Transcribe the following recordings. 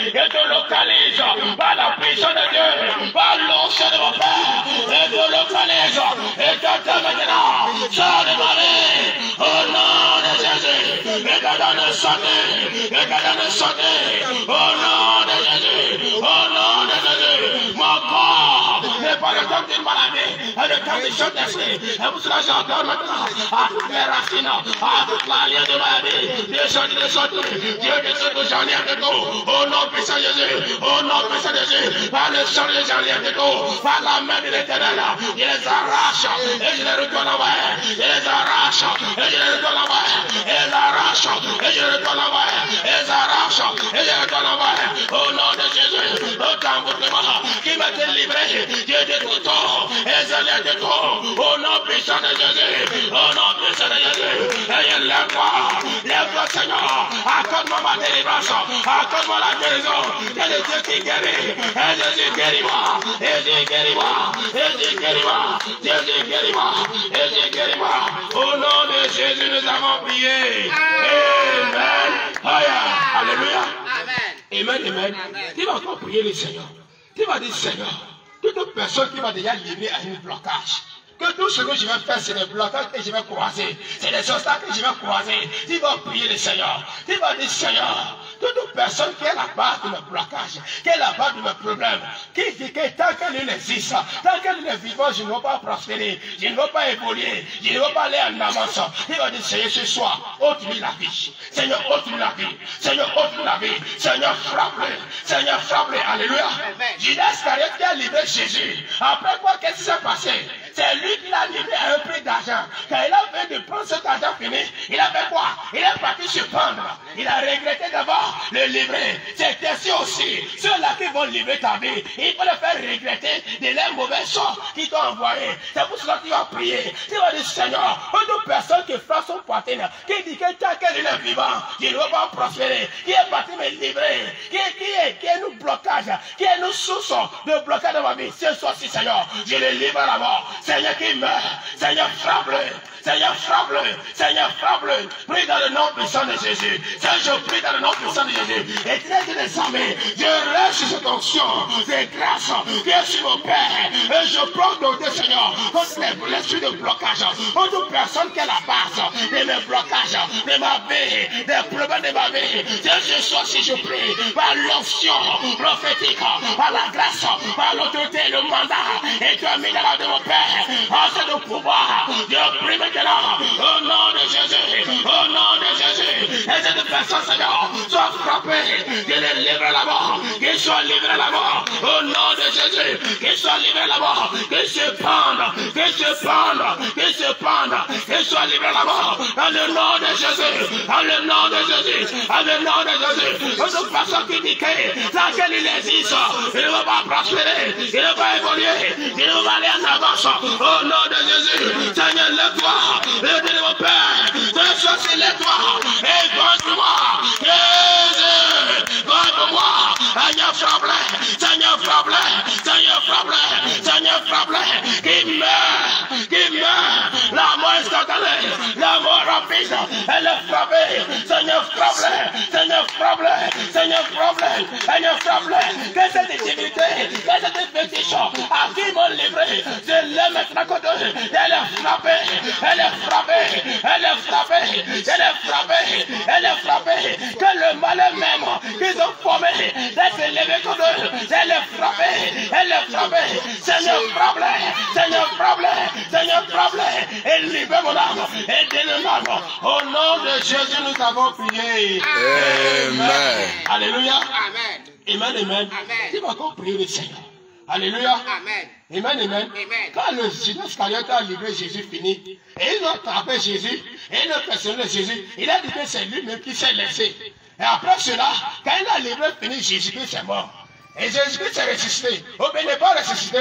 et te localise par la puissance de Dieu, par l'onction de mon Père, et te localise et te maintenant, sors de ma vie, au nom de Jésus, et te donne santé, et te donne santé, au nom de Jésus, au nom de Jésus, mon corps n'est pas le temps d'une maladie, et le temps du Saint-Esprit, et pour cela j'entends maintenant à toutes les racines, à toute la ligne de ma vie, de santé, Dieu de ce que j'en ai de tout, au nom puissant de Jésus, au nom puissant de Jésus, par le sang de Jésus, par la main de l'Éternel, il les arrache, et je les retourne en bas, il les arrache, et je les retourne en bas, il les arrache, et je les retourne en bas, il les arrache, et je les retourne en bas, au nom de Jésus, au tambourement, qui m'a délivré, Dieu de tout temps, et je l'ai de tout, au nom puissant de Jésus, au nom puissant de Jésus, et lève-toi, Seigneur, accorde-moi ma délivrance, accorde-moi la guérison, et le Dieu qui guérit, et Jésus guéris-moi, et Jésus guéris-moi, et Jésus guéris-moi, Jésus guéris-moi, et Jésus guéris-moi, au nom de Jésus nous avons prié, Amen, Alléluia, Amen, Amen, tu vas encore prier le Seigneur, tu vas dire Seigneur, toute personne qui va déjà livrer à un blocage, que tout ce que je vais faire, c'est des blocages que je vais croiser. C'est des obstacles que je vais croiser. Tu vas prier le Seigneur. Tu vas dire Seigneur, toute personne qui est la base de mes blocages, qui est la base de mes problèmes, qui dit que tant qu'elle existe, tant qu'elle est vivante, je ne vais pas prospérer, je ne vais pas évoluer, je ne vais pas aller en avance. Tu vas dire Seigneur, ce soir, ôte-lui la vie. Seigneur, ôte-lui la vie. Seigneur, ôte-lui la vie. Seigneur, frappe-le. Seigneur, frappe-le. Alléluia. Judas Iscariote qui a livré Jésus. Après quoi, qu'est-ce qui s'est passé? C'est lui qui l'a livré à un prix d'argent. Quand il a fait de prendre cet argent fini, il a fait quoi? Il est parti se pendre. Il a regretté d'abord le livrer. C'est ainsi aussi. Ceux-là qui vont livrer ta vie, il faut les faire regretter de leurs mauvais sorts qu'ils t'ont envoyé. C'est pour cela que tu vas prier. Tu vas dire Seigneur, toute personne qui frappe son poitrine, qui dit que tant qu'elle est vivant, je ne veux pas prospérer, qui est parti me livrer, qui est nous blocage, qui est nous source de blocage de ma vie. Ce soir-ci, Seigneur, je le livre à la mort. Seigneur qui meurt, Seigneur frappe-le, Seigneur frappe-le, Seigneur frappe-le. Prie dans le nom puissant de Jésus. Seigneur, je prie dans le nom puissant de Jésus. Et très des armées, je reste sur cette onction de grâce qui est sur mon Père. Et je prends d'autres, Seigneur, contre l'esprit de blocage, contre personne qui est la base de mes blocages, de ma vie, des problèmes de ma vie. Seigneur, ce soir, si je prie, par l'onction prophétique, par la grâce, par l'autorité, le mandat, et tu as mis dans la de mon Père. En ce pouvoir, je prie maintenant, au nom de Jésus, au nom de Jésus, et cette personne, Seigneur, soit frappée, qu'il est livré à la mort, qu'il soit livré à la mort, au nom de Jésus, qu'il soit livré à la mort, qu'il se pende, qu'il se pende, qu'il se pende, qu'il soit livré à la mort, dans le nom de Jésus, dans le nom de Jésus, dans le nom de Jésus, toute personne qui dit que, tant qu'elle existe, il ne va pas prospérer, il ne va pas évoluer, il ne va pas aller en avance. Au nom de Jésus, Seigneur, lève-toi, lève-toi mon Père, ce soir c'est lève-toi, et venge-moi, Jésus, venge-moi, Seigneur frappe-le, Seigneur frappe-le, Seigneur frappe-le, Seigneur frappe-le, qui meurt, la mort instantanée, la mort rapide, elle est frappée, Seigneur frappe-le, Seigneur frappe-le, Seigneur frappe-le, Seigneur frappe-le, que cette divinité, que cette pétition, à qui m'ont livré, je l'aime maintenant contre eux, elle est frappée, elle est frappée, elle est frappée, elle est frappée, elle est frappée, que le malheur même qu'ils ont formé d'être élevé contre eux, elle est frappée, Seigneur frappe-le, Seigneur frappe-le, Seigneur frappe-le, et libère mon âme, et donne mon âme, au nom de Jésus nous avons prié. Amen. Alléluia. Amen, amen. Tu vas encore prier le Seigneur. Alléluia. Amen. Amen, amen. Quand le Judas Iscariote a livré Jésus fini, et ils ont attrapé Jésus, et le personnel de Jésus, il a dit que c'est lui-même qui s'est laissé. Et après cela, quand il a livré fini, Jésus-Christ est mort. Et Jésus-Christ est ressuscité. Oh, mais il n'est pas ressuscité.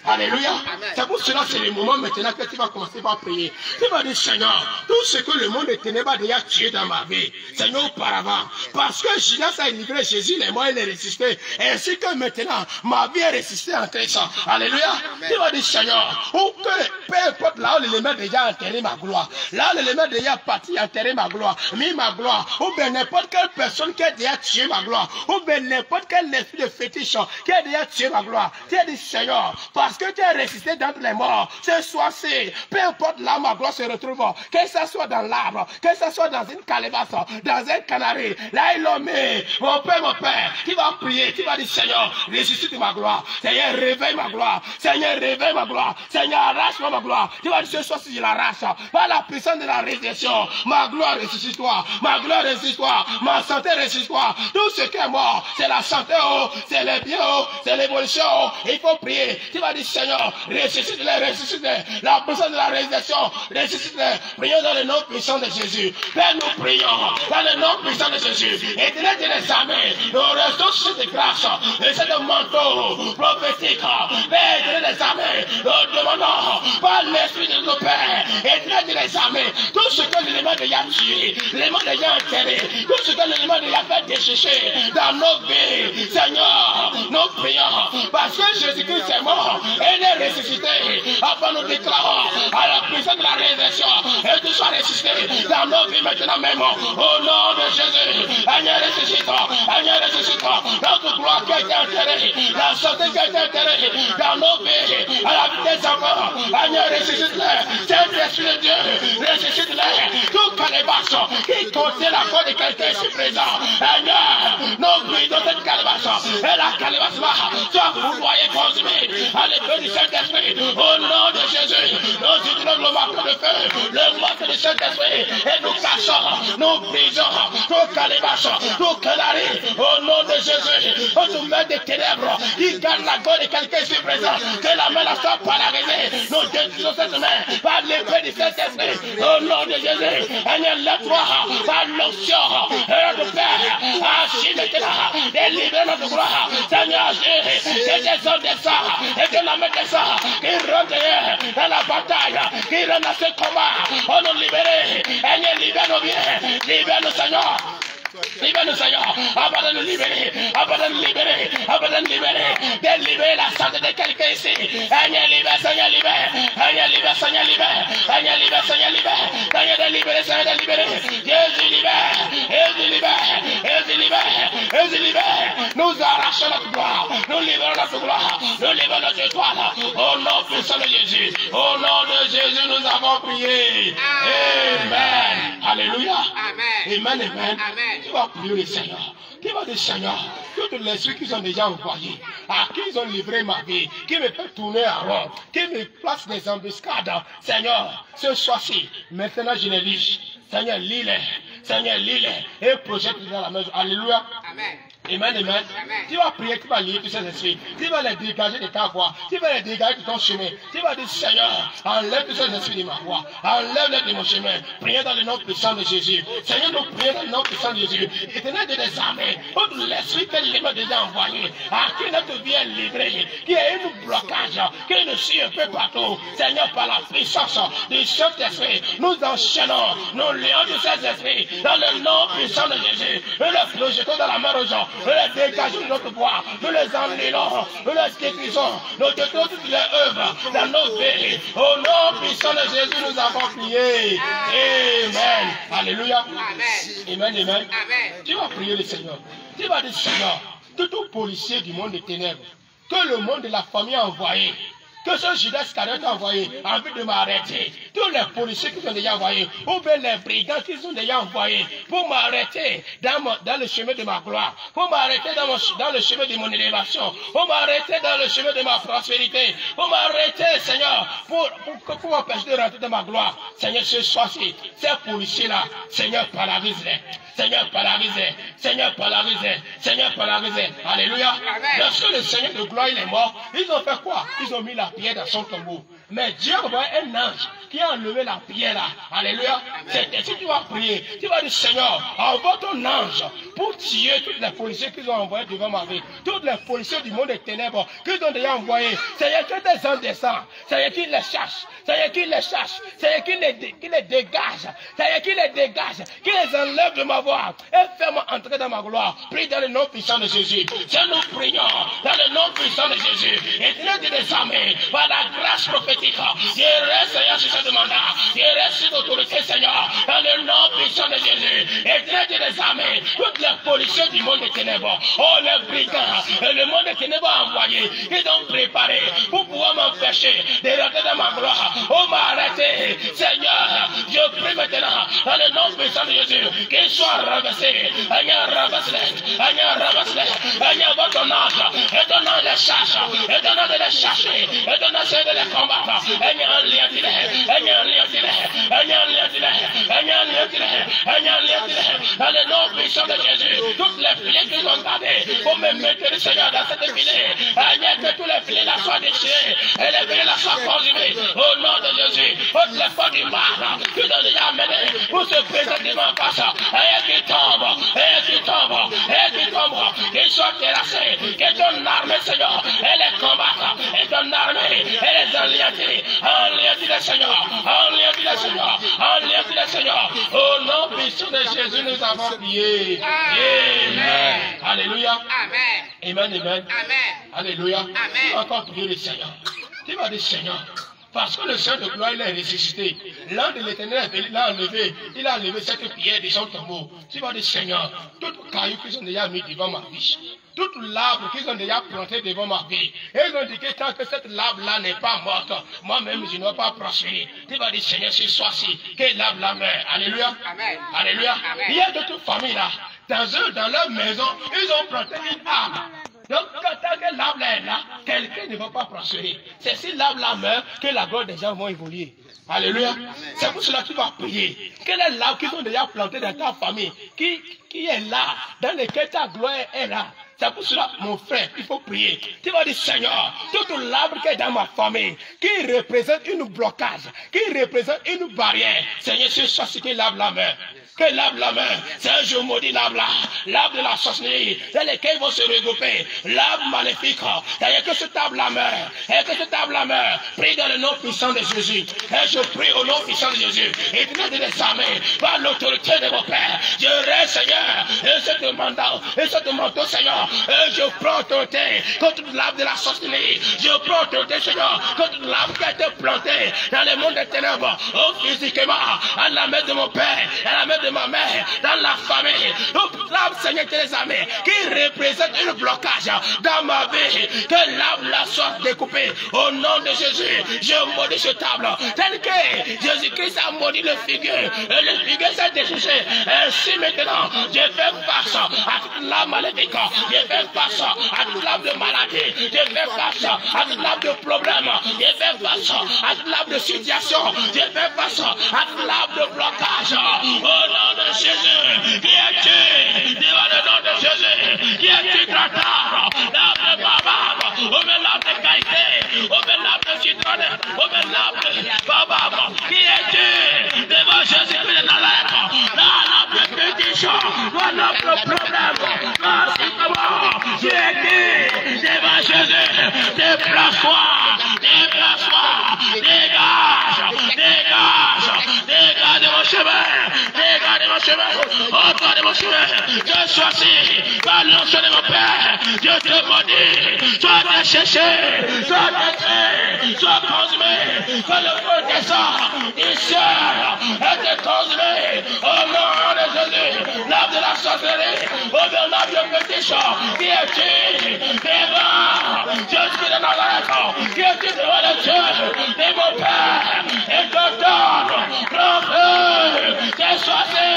Alléluia. C'est pour cela que c'est le moment maintenant que tu vas commencer par prier. Tu vas dire, Seigneur, tout ce que le monde de ténèbres a déjà tué dans ma vie, Seigneur, auparavant, parce que Judas a livré Jésus, les morts, il est ressuscité. Ainsi que maintenant, ma vie est ressuscitée en Christ. Alléluia. Tu vas dire, Seigneur, peu importe là où l'élément a déjà enterré ma gloire, là où l'élément a déjà parti, enterré ma gloire, mis ma gloire, ou bien n'importe quelle personne qui a déjà tué ma gloire, ou bien n'importe quel esprit de fétiche qui a déjà tué ma gloire. Tu as dit, Seigneur, parce que tu es ressuscité d'entre les morts, ce soir-ci, peu importe là où ma gloire se retrouve, que ce soit dans l'arbre, que ce soit dans une calebasse, dans un canari, là il l'ont mis, mon Père, tu vas prier, tu vas dire, Seigneur, ressuscite ma gloire, Seigneur, réveille ma gloire, Seigneur, réveille ma gloire, Seigneur, arrache-moi ma gloire, tu vas dire, ce soir-ci, je l'arrache, par la puissance de la résurrection, ma gloire ressuscite-toi, ma gloire ressuscite-toi, ma santé ressuscite-toi, tout ce qui est mort, c'est la santé, c'est le bien, c'est l'évolution, il faut prier, tu vas dire, Seigneur, ressuscite-les, ressuscite-les, la puissance de la résurrection, ressuscite-les, prions dans le nom puissant de Jésus, Père, nous prions, dans le nom puissant de Jésus, et tenez les armées, nous restons sur cette grâce, et c'est le manteau prophétique, Père, tenez les armées, nous demandons, par l'esprit de nos pères, et tenez les armées, tout ce que l'élément de Yah tué, l'élément de Yah enterré, tout ce que l'élément de Yah fait déchirer dans nos vies, Seigneur, nous prions, parce que Jésus-Christ est mort, et il est ressuscité, afin nous déclarons à la puissance de la résurrection, et tout soit ressuscité dans nos vies maintenant même, au nom de Jésus, Seigneur ressuscite, notre gloire qui a été enterrée, la santé qui a été enterrée dans nos vies, à la vie des enfants, Seigneur ressuscite-les, Saint-Esprit de Dieu, ressuscite-les, tout calebasse qui contient la foi de quelqu'un ici présent, Seigneur, nous brisons cette calebasse, et la calebasse là, soit foudroyée, consumée, à l'effet du Saint-Esprit, au nom de Jésus, nous utilisons le marteau de feu, le marteau du Saint-Esprit, et nous cassons, nous brisons, tout calebasse, tout canari, au nom de Jésus, tout main des ténèbres, qui garde la gorge de quelqu'un ici présent, que la main la soit paralysée, nous détruisons cette main, par l'effet du Saint-Esprit, au nom de Jésus, Seigneur, lève-toi, par l'onction, et notre Père, agis maintenant, délivre notre gloire, Seigneur, agis, que des hommes descendent, et que la main descend, qui rentre dans la bataille, qui rentre dans ce combat, on nous libère, Seigneur, libère nos biens, libère nos Seigneur. Libère-nous, Seigneur, avant de nous libérer, avant de nous libérer, avant de nous libérer, de libérer la santé de quelqu'un ici. Seigneur, libère, Seigneur, libère, Seigneur, libère, Seigneur, libère, Seigneur, libère, Seigneur, libère, Seigneur, de libérer, Seigneur, de libérer. Jésus libère, Jésus libère, Jésus libère, Jésus libère. Nous arrachons notre gloire, nous libérons notre gloire, nous libérons notre étoile. Au nom puissant de Jésus, au nom de Jésus, nous avons prié. Amen. Alléluia. Amen, amen. Tu vas prier le Seigneur. Tu vas dire, Seigneur, tous les ceux qu'ils ont déjà envoyés, à qui ils ont livré ma vie, qui me fait tourner à rond, qui me place des embuscades, Seigneur, ce soir-ci, maintenant je les lis. Seigneur, lis-les. Seigneur, lis-les et projette-les dans la maison. Alléluia. Amen. Amen, amen. Tu vas prier, tu vas lier tous ces esprits. Tu vas les dégager de ta voie. Tu vas les dégager de ton chemin. Tu vas dire, Seigneur, enlève tous ces esprits de ma voie. Enlève-les de mon chemin. Priez dans le nom puissant de Jésus. Seigneur, nous prions dans le nom puissant de Jésus. Et tenez de les armer. Pour l'esprit que l'Église a déjà envoyé. À qui notre vie est livrée. Qui a un blocage. Qui nous suit un peu partout. Seigneur, par la puissance du Saint-Esprit, nous enchaînons. Nous lions tous ces esprits. Dans le nom puissant de Jésus. Nous les projetons dans la main aux gens. Nous les dégageons de notre voie, nous les annulons, nous les détruisons, nous détruisons toutes les œuvres dans nos vies. Au nom puissant de Jésus, nous avons prié. Amen. Alléluia. Amen, amen. Tu vas prier le Seigneur. Tu vas dire, Seigneur, tout policier du monde des ténèbres, que le monde de la famille a envoyé, que ce Judas Iscariote a envoyé en vue de m'arrêter. Tous les policiers qui ont déjà envoyé, ou bien les brigands qui ont déjà envoyés pour m'arrêter dans le chemin de ma gloire, pour m'arrêter dans le chemin de mon élévation, pour m'arrêter dans le chemin de ma prospérité, pour m'arrêter, Seigneur, pour m'empêcher de rentrer dans ma gloire. Seigneur, ce soir-ci, ces policiers-là, Seigneur, paralyse-les. Seigneur, paralyse-les. Seigneur, paralyse-les. Seigneur, paralyse-les. Alléluia. Lorsque le Seigneur de gloire il est mort, ils ont fait quoi? Ils ont mis la pierre dans son tombeau. Mais Dieu envoie un ange qui a enlevé la pierre là. Alléluia. Si tu vas prier, tu vas dire Seigneur, envoie ton ange pour tuer toutes les policiers qu'ils ont envoyés devant ma vie. Toutes les policiers du monde des ténèbres qu'ils ont déjà envoyés. Seigneur, que des anges descendent. Seigneur, qu'ils les cherchent. Seigneur, qu'ils les cherchent. Seigneur, qu'ils les dégagent. Seigneur, qu'ils les dégagent. Qu'ils les enlèvent de ma voix. Et fais-moi entrer dans ma gloire. Prie dans le nom puissant de Jésus. Seigneur, nous prions dans le nom puissant de Jésus. Et Dieu des armées, par la grâce prophétique, je reste, Seigneur, sur ce mandat. Je reste sur l'autorité, Seigneur, dans le nom puissant de Jésus. Et Dieu des armées, toutes les policiers du monde des ténèbres, oh les brigands, le monde des ténèbres a envoyé, ils ont préparé pour pouvoir m'empêcher de rentrer dans ma gloire. Oh, m'arrêter, Seigneur, je prie maintenant, dans le nom puissant de Jésus, qu'ils soient renversés. Seigneur, renverse-les, Seigneur, renverse-les, Seigneur, votre ange, et ton ange les cherche, et ton ange les chercher, et ton ange de les combattre. Seigneur, liatile, Seigneur, liatile, Seigneur, liatile, Seigneur, liatile, Seigneur, liatile, dans le nom puissant de Jésus, toutes les filets qu'ils ont gardées pour me mettre, Seigneur, dans cette filet, Seigneur, que tous les filets là soient déchirés, et les filets là soient consumés, au nom de Jésus, toutes les fois du mal, qu'ils ont déjà amené pour se présenter en face, et qui tombe, et qui tombe, et qui tombe, qu'ils soient terrassés, que ton armée, Seigneur, et les combattre, et ton armée, et les enliater, enliater le Seigneur, enliater le Seigneur, enliater le Seigneur, au nom puissant de Jésus, nous avons prié. Amen. Alléluia. Amen. Amen. Amen. Alléluia. Amen. Tu vas encore prier le Seigneur. Tu vas dire Seigneur. Parce que le Seigneur de gloire, il est ressuscité. L'ange de l'Éternel l'a enlevé. Il a enlevé cette pierre de son tombeau. Tu vas dire Seigneur, toutes cailloux qu'ils ont déjà mis devant ma vie, toute l'arbre qu'ils ont déjà planté devant ma vie, et ils ont dit que tant que cette l'arbre-là n'est pas morte, moi-même je ne vais pas prospérer. Tu vas dire Seigneur, ce soir-ci, que l'arbre la meurt. Alléluia. Amen. Alléluia. Amen. Il y a d'autres familles là, dans leur maison, ils ont planté une arbre. Donc, tant que l'arbre est là, quelqu'un ne va pas prospérer. C'est si l'arbre là meurt que la gloire des gens vont évoluer. Alléluia. C'est pour cela que tu vas prier. Quel est l'arbre qu'ils ont déjà planté dans ta famille, qui est là, dans lequel ta gloire est là. C'est pour cela, mon frère, il faut prier. Tu vas dire, Seigneur, tout l'arbre qui est dans ma famille, qui représente une blocage, qui représente une barrière, Seigneur, c'est ça ce que l'arbre la meurt. Que l'arbre la main, c'est un jour maudit l'arbre là, l'arbre de la sorcellerie, dans lesquels vont se regrouper, l'arbre maléfique, d'ailleurs que cet arbre la meurt, et que cet arbre la meurt, prie dans le nom puissant de Jésus, et je prie au nom puissant de Jésus, et tu de les armées, par l'autorité de mon Père, je reste Seigneur, et ce mandat, et ce manteau Seigneur, et je prends autorité contre l'arbre de la sorcellerie, je prends autorité Seigneur, contre l'arbre qui a été planté dans le monde des ténèbres, oh physiquement, à la main de mon Père, à la main de ma mère, dans la famille, tout l'arbre Seigneur des armées, qui représente un blocage dans ma vie, que l'arbre la soit découpé au nom de Jésus. Je maudis ce table, tel que Jésus-Christ a maudit le figuier, et le figuier s'est déchiré. Ainsi maintenant, je fais face à toute l'arbre maléfique, je fais face à toute l'arbre de maladie, je fais face à toute l'arbre de problème, je fais face à toute l'arbre de situation, je fais face à toute l'arbre de blocage. Au nom de Jésus, qui es-tu? Dis-moi le nom de Jésus, qui es-tu, Gratar? L'arbre de Babab, au même l'arbre de Caïté, au même l'arbre de Citronne, au même l'arbre de Babab, qui es-tu? Devant Jésus-Christ de Nazareth, dans notre pétition, dans notre problème, merci comment, qui es-tu? Devant Jésus, déplace-toi, déplace-toi, dégage, dégage, dégage de mon chemin. Dégage de mon chemin, ôte-toi de mon chemin, je suis assis, par l'onction de mon Père, je te maudis, sois déchéché, sois détruit, sois consumé, que le feu descend du ciel, et te consumé, au nom de Jésus, l'arbre de la sorcellerie, au nom de l'arbre de pétition, qui es-tu devant Jésus de Nazareth, qui es-tu devant le Dieu de mon Père, et te donne, prends feu, t'es choisi,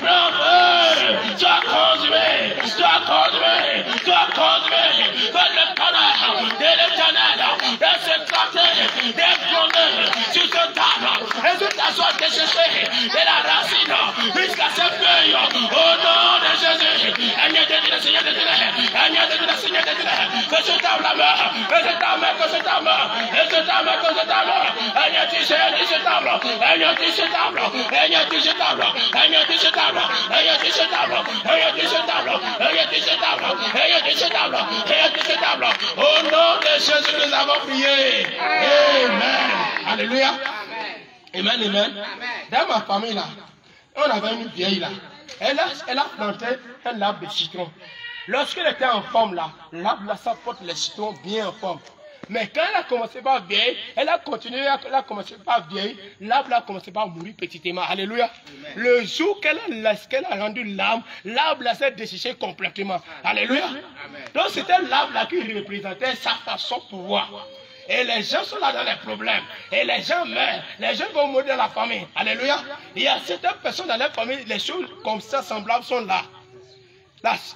prends feu, sois consumé, sois consumé, sois consumé, que le canard de l'Éternel, de s'éclater, d'effondrer sur ce table, et que ta soit desséchée de la racine jusqu'à ses feuilles, au nom de Jésus, Seigneur de Dieu, Seigneur de Dieu, Seigneur de Dieu, Seigneur que cette âme la meurt, que cette âme meurt, que cette âme meurt, que cette âme meurt, que cette âme meurt. Anéantis cette âme, anéantis cette âme, anéantis cette âme, anéantis cette âme, anéantis cette âme, anéantis cette âme, anéantis cette âme, anéantis cette âme, anéantis cette âme. Au nom de Jésus, nous avons prié. Amen. Alléluia. Amen, amen. Dans ma famille là, on avait une vieille là. Elle a planté un arbre de citron. Lorsqu'elle était en forme là, l'arbre là, ça porte les citrons bien en forme. Mais quand elle a commencé par vieillir, elle a commencé par vieillir, l'arbre a commencé par mourir petitement. Alléluia. Amen. Le jour qu'elle a rendu l'arbre là s'est desséché complètement. Alléluia. Amen. Donc c'était l'arbre là qui représentait sa façon de pouvoir. Et les gens sont là dans les problèmes. Et les gens meurent. Les gens vont mourir dans la famille. Alléluia. Il y a certaines personnes dans la famille, les choses comme ça semblables sont là.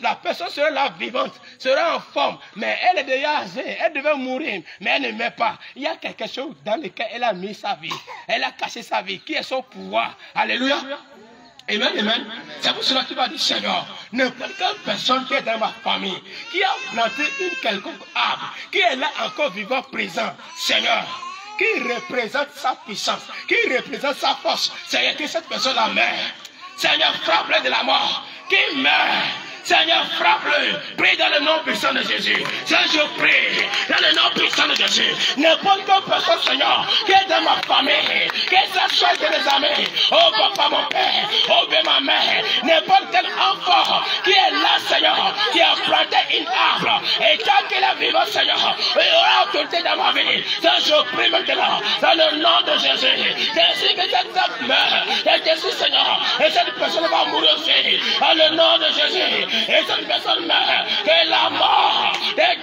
La personne sera là vivante, sera en forme, mais elle est déjà âgée, elle devait mourir, mais elle ne meurt pas. Il y a quelque chose dans lequel elle a mis sa vie, elle a caché sa vie, qui est son pouvoir. Alléluia. Amen, amen. C'est pour cela que tu vas dire, Seigneur, n'importe quelle personne qui est dans ma famille, qui a planté une quelconque arbre, qui est là encore vivant, présent, Seigneur, qui représente sa puissance, qui représente sa force, Seigneur, que cette personne-là meurt. Seigneur, frappe-le de la mort, qui meurt. Seigneur, frappe-le. Prie dans le nom puissant de Jésus. Seigneur, je prie dans le nom puissant de Jésus. N'importe quelle personne, Seigneur, qui est dans ma famille, que ça soit de mes amis, oh papa, mon père, oh bien ma mère, n'importe quel enfant qui est là, Seigneur, qui a planté une arbre, et tant qu'il est vivant, Seigneur, il aura autorité dans ma vie. Seigneur, je prie maintenant, dans le nom de Jésus, ainsi que cette arbre meurt, et ainsi, Seigneur, et cette personne va mourir aussi, dans le nom de Jésus. Et cette personne meurt, que la mort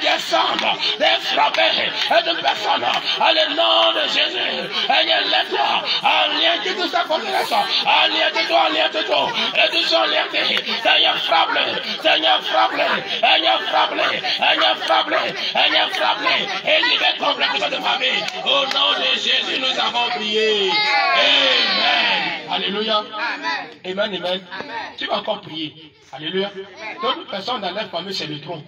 descende, des frappés, et de personnes, dans le nom de Jésus. Seigneur, lève-toi, aliène tout sa congrégation, aliène tout, et tout son lieutenant. Seigneur, frappe-le, Seigneur, frappe-le, Seigneur, frappe-le, Seigneur, frappe-le, Seigneur, frappe-le, et libère complètement de ma vie. Au nom de Jésus, nous avons prié. Amen. Alléluia. Amen, amen. Tu vas encore prier. Alléluia. Toute personne dans leur famille, c'est le tronc.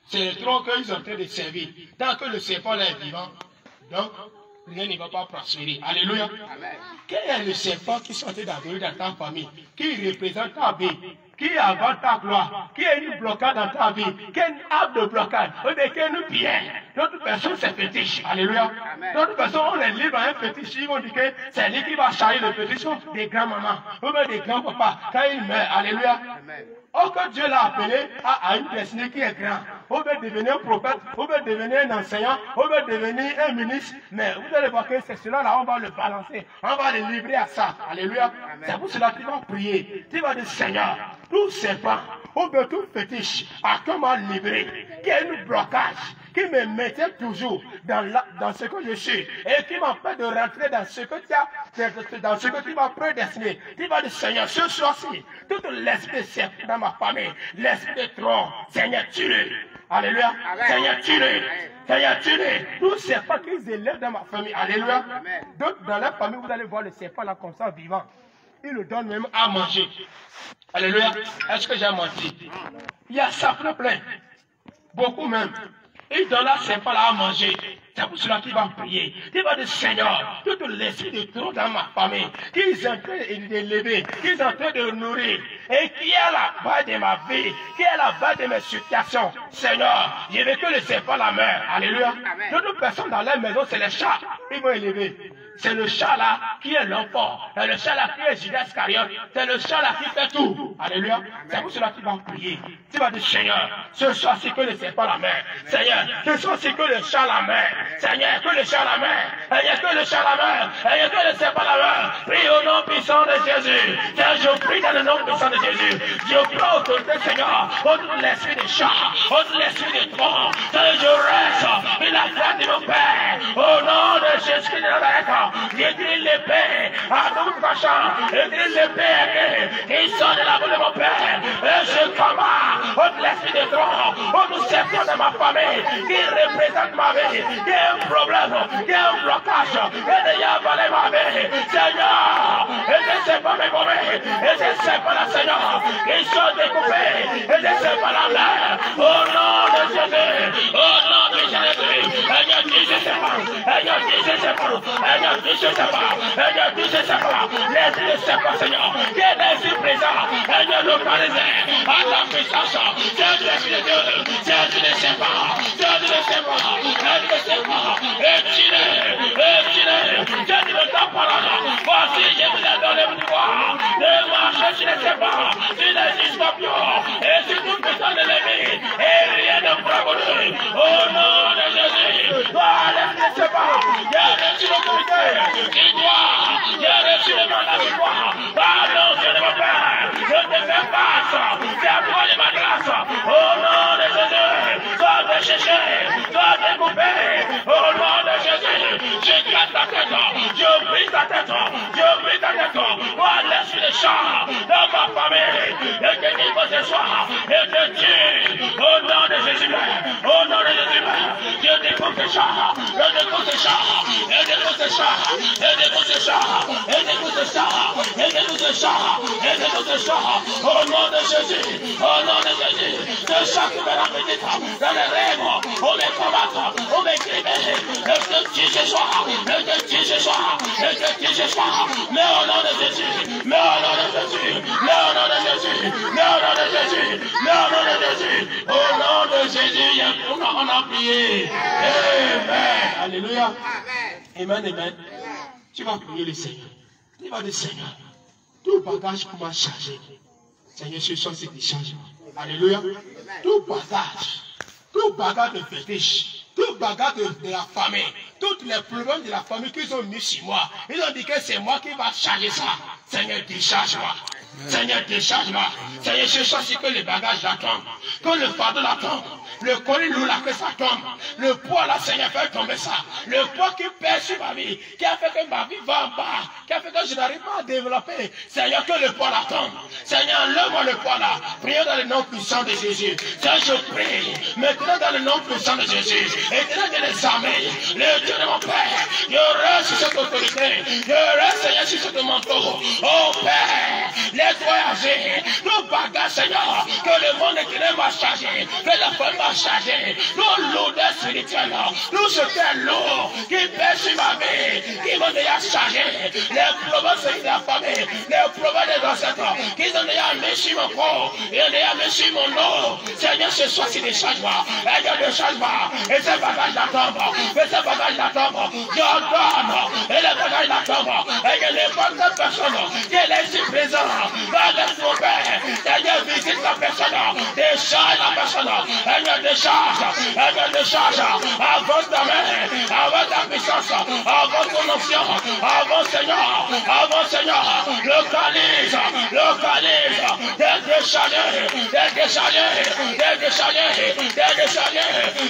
C'est le tronc qu'ils sont en train de servir. Tant que le serpent là est vivant, donc rien ne va pas prospérer. Alléluia. Quel est le serpent qui sont en train d'adorer dans ta famille, qui représente ta vie, qui avance ta gloire, qui est une blocade dans ta vie, qui est une arbre de blocade, ou bien qui est une pierre. D'autres personnes, c'est fétiche. Alléluia. D'autres personnes, on les livre à un fétiche, ils vont dire que c'est lui qui va charger le fétiche des grands-mamans, ou bien des grands-papas, quand ils meurent. Alléluia. Oh, que Dieu l'a appelé à une destinée qui est grande. On veut devenir un prophète, on veut devenir un enseignant, on veut devenir un ministre. Mais vous allez voir que c'est cela là, on va le balancer. On va le livrer à ça. Alléluia. C'est pour cela que tu vas prier. Tu vas dire, Seigneur, tout serpent, on veut tout fétiche, à comment livrer, qui est un blocage, qui me mettait toujours dans ce que je suis, et qui m'empêche de rentrer dans ce que tu as, dans ce que tu m'as prédestiné. Tu vas dire, Seigneur, ce soir-ci, tout l'esprit de serpent dans ma famille, l'esprit de tronc, Seigneur, tue-le. Alléluia. Seigneur, tue-le. Seigneur, tue-le. Tout serpent qu'ils élèvent dans ma famille. Alléluia. Donc, dans la famille, vous allez voir le serpent là comme ça vivant. Il le donne même à manger. Alléluia. Est-ce que j'ai menti? Il y a ça plein. Beaucoup même. Il donne à serpent là à manger. C'est pour cela qu'il va prier. Il va dire, Seigneur, tout l'esprit de trop dans ma famille, qu'ils sont en train d'élever, qu'ils sont en train de nourrir, et qui est la base de ma vie, qui est la base de mes situations. Seigneur, je veux que le serpent la meure. Alléluia. D'autres personnes dans leur maison, c'est les chats. Ils vont élever. C'est le chat là qui est l'enfant. C'est le chat là qui est Judas Iscariote. C'est le chat là qui fait tout. Alléluia. C'est pour cela qu'il va prier. Tu vas dire, Seigneur, ce soir c'est que le serpent la mer. Seigneur, ce soir c'est que le chat la mer. Seigneur, que le chat la mer. Seigneur, que le chat la mer. Seigneur, que le serpent la mer. Prie au nom puissant de Jésus. Seigneur, je prie dans le nom puissant de Jésus. Je prends autorité, Seigneur, contre l'esprit de chat, contre l'esprit de tronc. Seigneur, je reste in la grâce de mon Père. Au nom de Jésus de Nazareth. J'écris l'épée à double tranchant, j'écris l'épée qui sort de la bouche de mon Père. Et je commande contre l'esprit de tronc, contre serpent de ma famille qui représente ma vie, qui a un problème, qui a un blocage, qui a déjà volé ma vie. Seigneur, et je sais pas mes mauvais, et je sais pas la Seigneur, qui sont découpés, et je sais pas la mer. Au nom de Jésus, toucher ses pas. Seigneur, toucher ses pas. Laisse-le ses pas, Seigneur. Qu'il est ici présent. Seigneur, localisé à ta puissance. Seigneur, Dieu de Dieu. Seigneur, tu ne sais pas. Seigneur, tu ne sais pas. Seigneur, tu ne sais pas. Seigneur, tu ne t'en parles. Voici, je vous ai donné le pouvoir. Ne marchez sur les serpents, sur les scorpions, et sur toute puissance de l'ennemi. Et rien ne pourra vous nuire. Au nom de Jésus. Toi, laisse les serpents. J'ai reçu l'autorité. Qui doit. J'ai reçu le mandat de toi. Pardon, Dieu de mon Père. Je te fais face. C'est moi de ma grâce. Au nom de Jésus. Toi de chercher. Toi de couper. Au nom de Jésus. Je casse ta tête. Je brise ta tête. Je brise ta tête. Moi, laisse les chants dans ma famille. Et que dis que ce soir. Et te tue. Au nom de Jésus. Au nom de Jésus. Je découvre ces chants. Je découvre ces chants. Je découvre ces chants. Je découvre ces chants. Je découvre ces chants. Je découvre ces chants. Je découvre ces chants. Au nom de Jésus. Au nom de Jésus. De chaque petite dans les rêves. On les combattre. On les crimer. Je te tue ce soir. Je te tue ce soir. Je te tue ce soir. Mais au nom de Jésus. Mais au nom de Jésus. Mais au nom de Jésus. Mais au nom de Jésus. Mais au nom de Jésus. Au nom de Jésus. On a prié. Amen. Alléluia. Amen. Amen. Tu vas prier le Seigneur. Tu vas dire Seigneur. Tout bagage qu'on m'a chargé. Seigneur, ce soir c'est des changements. Alléluia. Tout bagage de fétiche, tout bagage de la famille, tous les problèmes de la famille qu'ils ont mis sur moi, ils ont dit que c'est moi qui va changer ça. Seigneur, décharge-moi. Seigneur, décharge-moi. Seigneur, ce soir c'est que le bagage là tombe, que le fardeau là tombe, le colis lourd là que ça tombe, le poids là, Seigneur, fait tomber ça. Le poids qui pèse sur ma vie, qui a fait que ma vie va en bas, qui a fait que je n'arrive pas à développer. Seigneur, que le poids là tombe. Seigneur, enlève-moi le poids là. Prions dans le nom puissant de Jésus. Seigneur, je prie. Maintenant dans le nom puissant de Jésus. Éternel de les armées, le Dieu de mon Père, je reste sur cette autorité. Je reste, Seigneur, sur ce manteau. Oh Père, laisse-moi agir. Nos bagages, Seigneur, que le monde éternel va charger, que la femme va charger. Nos lourdeurs spirituelles, nous ce qui est lourd, qui pèse sur ma vie, qui m'ont déjà chargé. Les problèmes de la famille, les problèmes des ancêtres, qu'ils ont déjà mis sur mon corps, ils ont déjà mis sur mon nom. Seigneur, ce soir, c'est des changements. Et il y a des changements. Et ces bagages-là tombent. Et ces bagages-là tombent. J'ordonne. Et les bagages-là tombent. Et il y a les bonnes personnes qui est ici présent. Dans le Père. Seigneur, visite la personne. Décharge la personne. Seigneur, décharge. Seigneur, décharge. Avance ta main. Avance ta puissance. Avance ton onction. Avance, Seigneur. Avance, Seigneur. Localise. Localise. Décharger.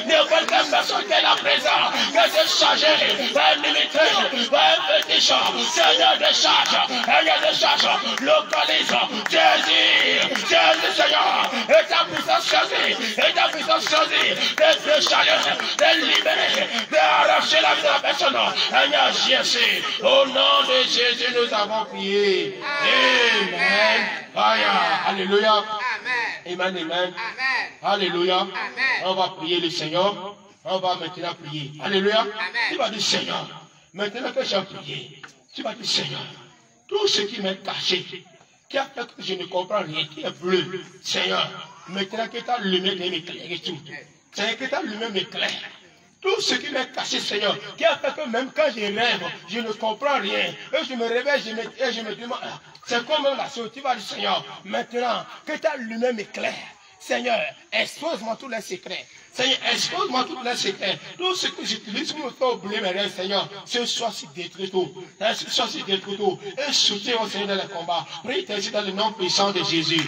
Ne bonne personne qui est là présent. Que c'est chargé. Va limiter. Va fétiche. Seigneur, décharge. Seigneur, décharge. Localise. Jésus, Seigneur. Et ta puissance choisie. Et ta puissance choisie. De décharger. De libérer. D'arracher la vie de la personne. Seigneur, Jésus. Au nom de Jésus, nous avons prié. Amen. Alléluia. Amen, amen. Alléluia. On va prier le Seigneur. On va maintenant prier. Alléluia. Tu vas dire Seigneur. Maintenant que j'ai prié, tu vas dire Seigneur. Tout ce qui m'est caché, qui a fait que je ne comprends rien, qui est bleu, Seigneur. Maintenant que ta lumière m'éclaire et tout. Seigneur, que ta lumière m'éclaire. Tout ce qui m'est caché, Seigneur, qui a fait que même quand je rêve, je ne comprends rien. Et je me réveille et je me demande, c'est comme la chose, tu vas dire, Seigneur, maintenant que ta lumière m'éclaire, Seigneur, expose-moi tous les secrets. Seigneur, expose-moi tous les secrets. Tout ce que j'utilise pour me faire oublier mes rêves, Seigneur, ce soit si détruit tout. Ce soit si détruit tout. Et soutiens au Seigneur dans les combats. Prie ainsi dans le nom puissant de Jésus.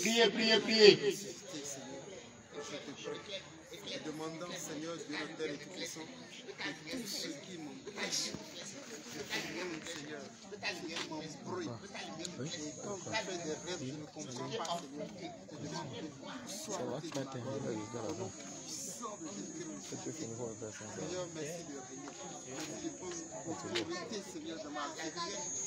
Priez, priez, priez. Demandant, Seigneur, Dieu de terre et tout-puissant, que tout ce qui m'empêche, Seigneur, m'embrouille. Et quand je fais des rêves, je ne comprends pas. Je demande que soit sang de Jésus-Christ. Seigneur, merci de régner. Merci de prendre autorité, Seigneur, dans ma vie.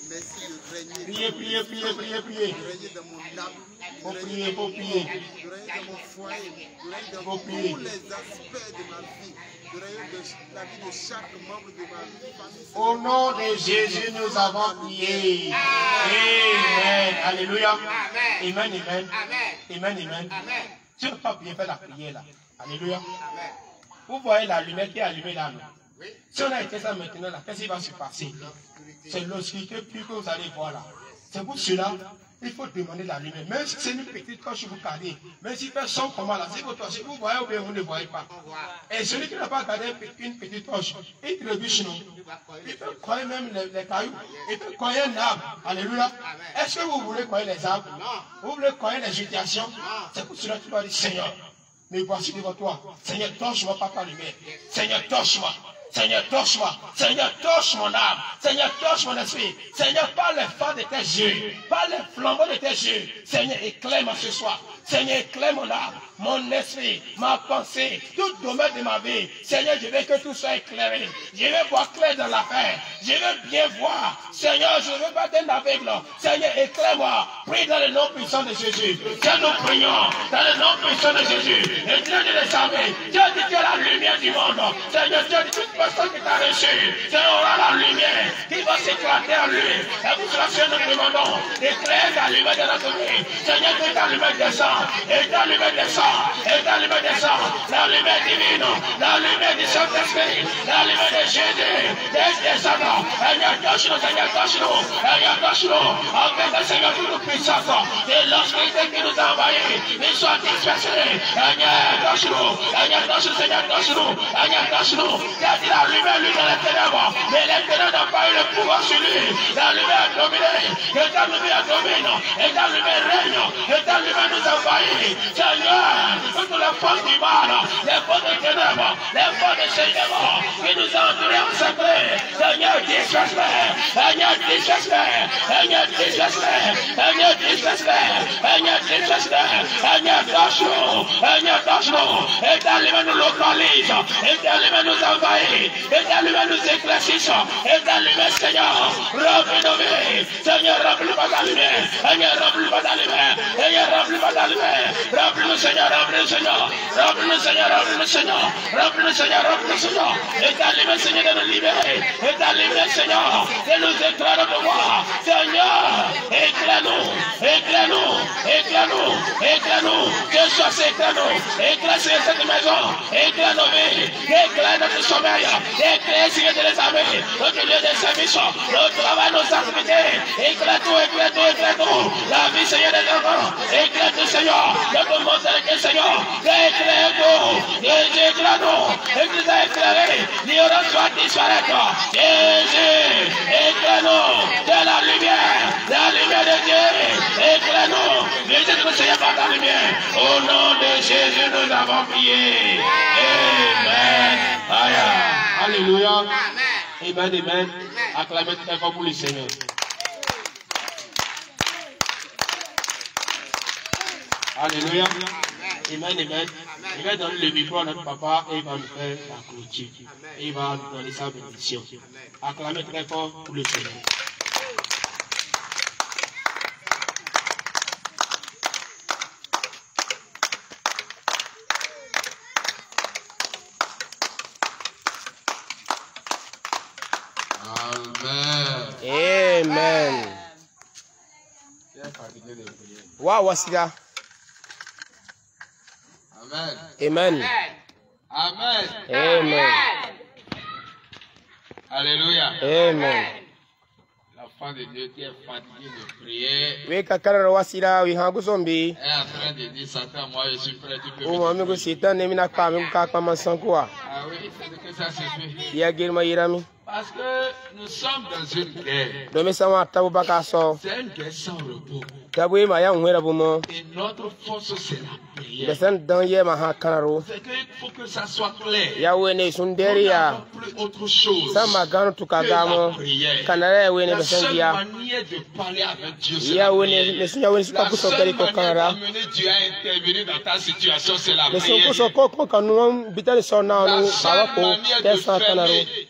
Merci de régner. Priez. De régner dans mon âme. Faut prier, faut prier. De régner dans mon foyer. De régner dans Faut tous prier. les aspects de ma vie. De régner dans la vie de chaque membre de ma vie. Famille, Au nom de Jésus, nous avons prié. Amen. Alléluia. Amen. Tu ne peux pas prier, faire la prière là. Alléluia. Vous voyez la lumière qui est allumée là. Non? Si on a été ça maintenant là, qu'est-ce qui va se passer? C'est l'obscurité plus que vous allez voir là. C'est pour cela, il faut demander la lumière. Même si c'est une petite torche vous gardez, même si fait son comment là, si vous torchez, vous voyez ou bien vous ne voyez pas. Et celui qui n'a pas gardé une petite torche, il trébuche, non? Il peut croire même les cailloux, il peut croire un arbre. Alléluia. Est-ce que vous voulez croire les arbres? Vous voulez croire les situations? C'est pour cela que tu vas dire, Seigneur, mais voici devant toi. Seigneur, torche-moi par ta lumière. Seigneur, torche-moi. Seigneur, torche-moi. Seigneur, torche mon âme. Seigneur, torche mon esprit. Seigneur, par les phares de tes yeux, par les flambeaux de tes yeux. Seigneur, éclaire-moi ce soir. Seigneur, éclaire mon âme, mon esprit, ma pensée, tout domaine de ma vie. Seigneur, je veux que tout soit éclairé. Je veux voir clair dans l'affaire. Je veux bien voir. Seigneur, je ne veux pas être aveugle. Seigneur, éclaire-moi. Prie dans le nom puissant de Jésus. Que nous prions dans le nom puissant de Jésus. Et Dieu de les armées. Dieu dit que la lumière du monde. Seigneur, Dieu dit toute personne qui t'a reçu. Seigneur, aura la lumière qui va s'éclater en lui. Et pour cela, Seigneur, nous demandons d'éclairer la lumière de notre vie. Seigneur, que ta lumière descend. Et ta lumière descend. Et ta lumière descend. La lumière divine. La lumière du Saint-Esprit. La lumière de Jésus. Descendant. Seigneur, touche-nous. Seigneur, touche-nous. Seigneur, touche-nous. Avec le Seigneur, toute puissance. Et l'obscurité qui nous a envoyés, ils soient dispersés. Seigneur, touche-nous. Seigneur, touche-nous. Seigneur, touche-nous. Seigneur, touche-nous. Il a dit la lumière, lui, dans les ténèbres. Mais les ténèbres n'ont pas eu le pouvoir sur lui. La lumière a dominé. Et ta lumière domine. Et ta lumière règne. Et ta lumière nous envahit. Seigneur, toutes les forces du mal, les forces des ténèbres, les forces des Seigneur qui nous ont entourés en secret. Seigneur, disperse-les. Seigneur, disperse-les. Seigneur, disperse-les. Seigneur, disperse-les. Seigneur, disperse-les. Seigneur, touche-nous. Seigneur, touche-nous. Et ta lumière nous localise. Et ta lumière nous envahit. Et ta lumière nous éclaircisse. Et ta lumière, Seigneur, remplis nos vies. Seigneur, remplis-moi ta lumière. Seigneur, remplis-moi ta lumière. Seigneur, remplis-moi ta lumière. Remplis-nous, Seigneur, remplis-nous, Seigneur. Remplis-nous, Seigneur, remplis-nous, Seigneur. Remplis-nous, Seigneur, remplis-nous, Seigneur. Et ta lumière, Seigneur, de nous libérer. Et ta lumière, Seigneur, de nous éclairer de voir. Seigneur, éclaire-nous. Éclaire-nous. Éclaire-nous. Éclaire-nous. Que soit éclaire-nous. Éclaire cette maison. Éclaire nos vies. Éclaire notre sommeil. Éclaire, Seigneur, de les armées. Notre lieu de service. Notre travail, nos activités. Éclaire tout, éclaire tout, éclaire tout. La vie, Seigneur, des enfants. Éclaire tout, Seigneur. Notre monde avec le Seigneur. Éclaire tout. Éclaire-nous. Et nous a éclairé. L'ignorance soit disparaître. Jésus, éclaire-nous. De la lumière de Dieu. Éclaire-nous. Visite-nous, Seigneur, par ta lumière. Au nom de Jésus, nous avons prié. Amen. Alléluia. Amen. Acclamez très fort pour le Seigneur. Alléluia. Amen. Il va donner le micro à notre papa et il va nous faire la clôture. Et il va nous donner sa bénédiction. Acclamez très fort pour le Seigneur. Amen. Wow, what's that? Amen. Alléluia. Amen. L'enfant de Dieu qui est fatigué de prier We kakara wasira we hangu zombi. est en train de dire Satan, moi je suis prêt, tu peux O mami ko sita ne mina pa mi ka pa masanko a. Ah oui, c'est que ça se fait. Ya girma yirami. Parce que nous sommes dans une guerre. Domi sama tabu baka so. C'est une guerre sans repos. Tabu ma ya nwera bumo. Et notre force, c'est la prière. Besen dan ye ma ha kanaro. C'est qu'il faut que ça soit clair. Ya wene sunderi On ya. n'a plus autre chose Sama gano que tukagamo. la prière. Kanara ya wene La besen seule dia. manière de parler avec Dieu, c'est Ya la wene prière. nesunya wene suka La kuso seule kari ko manière kanara. d'amener Dieu à intervenir dans ta situation, c'est la Nesun prière. kuso ko kanu bitali so na La no seule baba ko manière tesa de kanaro. fermer,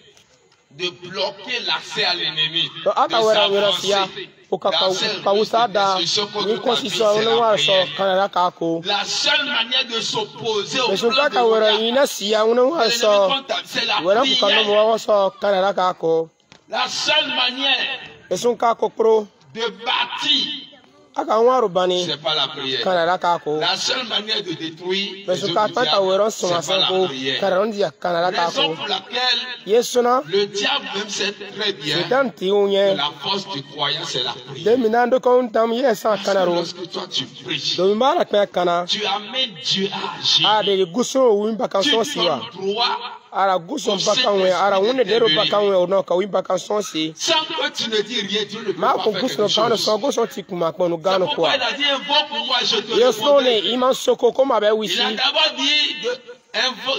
de bloquer l'accès à l'ennemi, To aka de wera wera sia. s'avancer Uka dans cette ka usada lutte de destruction ni contre ta vie, konsiso c'est no la wa so prière. kanara ka ko. La seule manière de s'opposer au Nesun plan de ka wera Goliath, ina sia no wa c'est so. la Wera ku kanu prière. wa so kanara ka ko. La seule manière Nesun ka ko pro. de bâtir, Aka waru bani c'est pas la prière. kanara ka ko. La seule manière de détruire les Nesun œuvres ka du panta wera diable, so c'est ma pas la ko prière. kanara ndia kanara ka Raison ko. pour laquelle Yesuna le diable même sait très bien sitan ti que unye. la force du croyant, c'est la prière. De minando ko ntam yesa Parce que kanaro. lorsque toi tu prêches, Do mara kwa kana. tu amènes Dieu à agir. Ade guso wimba kan Tu so donnes siwa. droit Ara guso bakanwe ara wune dero bakanwe ono ka wimba kan so si. sans que tu ne dis rien, Dieu ne peut Ma pas ko faire guso quelque kano chose. so guso ti kuma kono C'est gano pourquoi kwa. il a dit invoque-moi, je te Yesone répondrai. iman soko ko mabe Il wisi. a d'abord dit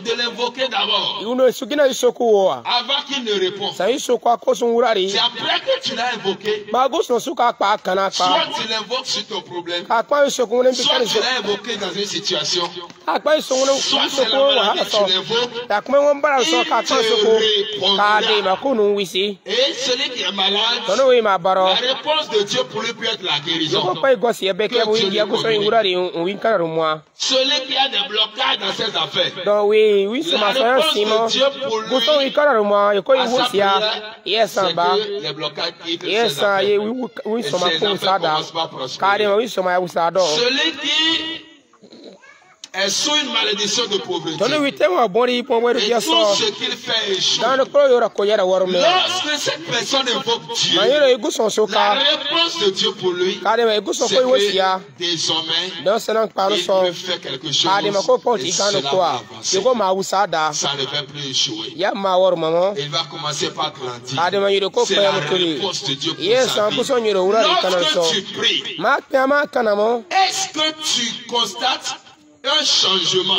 de l'invoquer d'abord, Uno sugina isoko wa. avant qu'il ne réponde. Sa isoko akoso urari. C'est après que tu l'as invoqué, Ma guso suka pa kana soit pa. tu l'invoques sur ton problème, Ka pa isoko ne soit bitani tu so. l'as invoqué dans une situation, Ka pa isoko ne soit c'est isoko la wa maladie ha que so. tu l'invoques, Ta kuma won bara so ka pa isoko. Ka de ma kono wisi. et celui qui est malade, Tono we ma baro. la réponse de Dieu pour lui peut être la guérison. Yoko pa igosi ebeke bo india guso urari win kana moi. Celui qui a des blocages dans ses affaires, Donc oui so ma so simo. Guso win kana moi yoko à sa iwosia. prière, Yes c'est ba. que les blocages quittent ses Yes affaires. ye win so ma Et ses ko affaires usada. commencent pas à Ka prospérer. de ma win so ma usada. Celui qui est sous une malédiction de pauvreté, Tono wi tema bori po weru et dia tout so. ce qu'il fait échoue. Dans le pro yora ko yara warume. Lorsque cette personne invoque Dieu, Ma yoro iguso la soka. réponse de Dieu pour lui, Ka de ma iguso c'est ko iwosia. que désormais, Dans ce langue paro il so. peut faire quelque chose Ka de ma ko po et ti cela kano va kwa. avancer. Yoko ma usada. Ça ne va plus échouer. Ya ma waru mamo. Il va commencer par grandir. Ka de ma yoro ko C'est pa la mutuli. réponse de Dieu pour Yes sa an vie. kuso nyoro urari kana so. Lorsque tu pries, Ma kama kana mo. est-ce que tu constates un changement?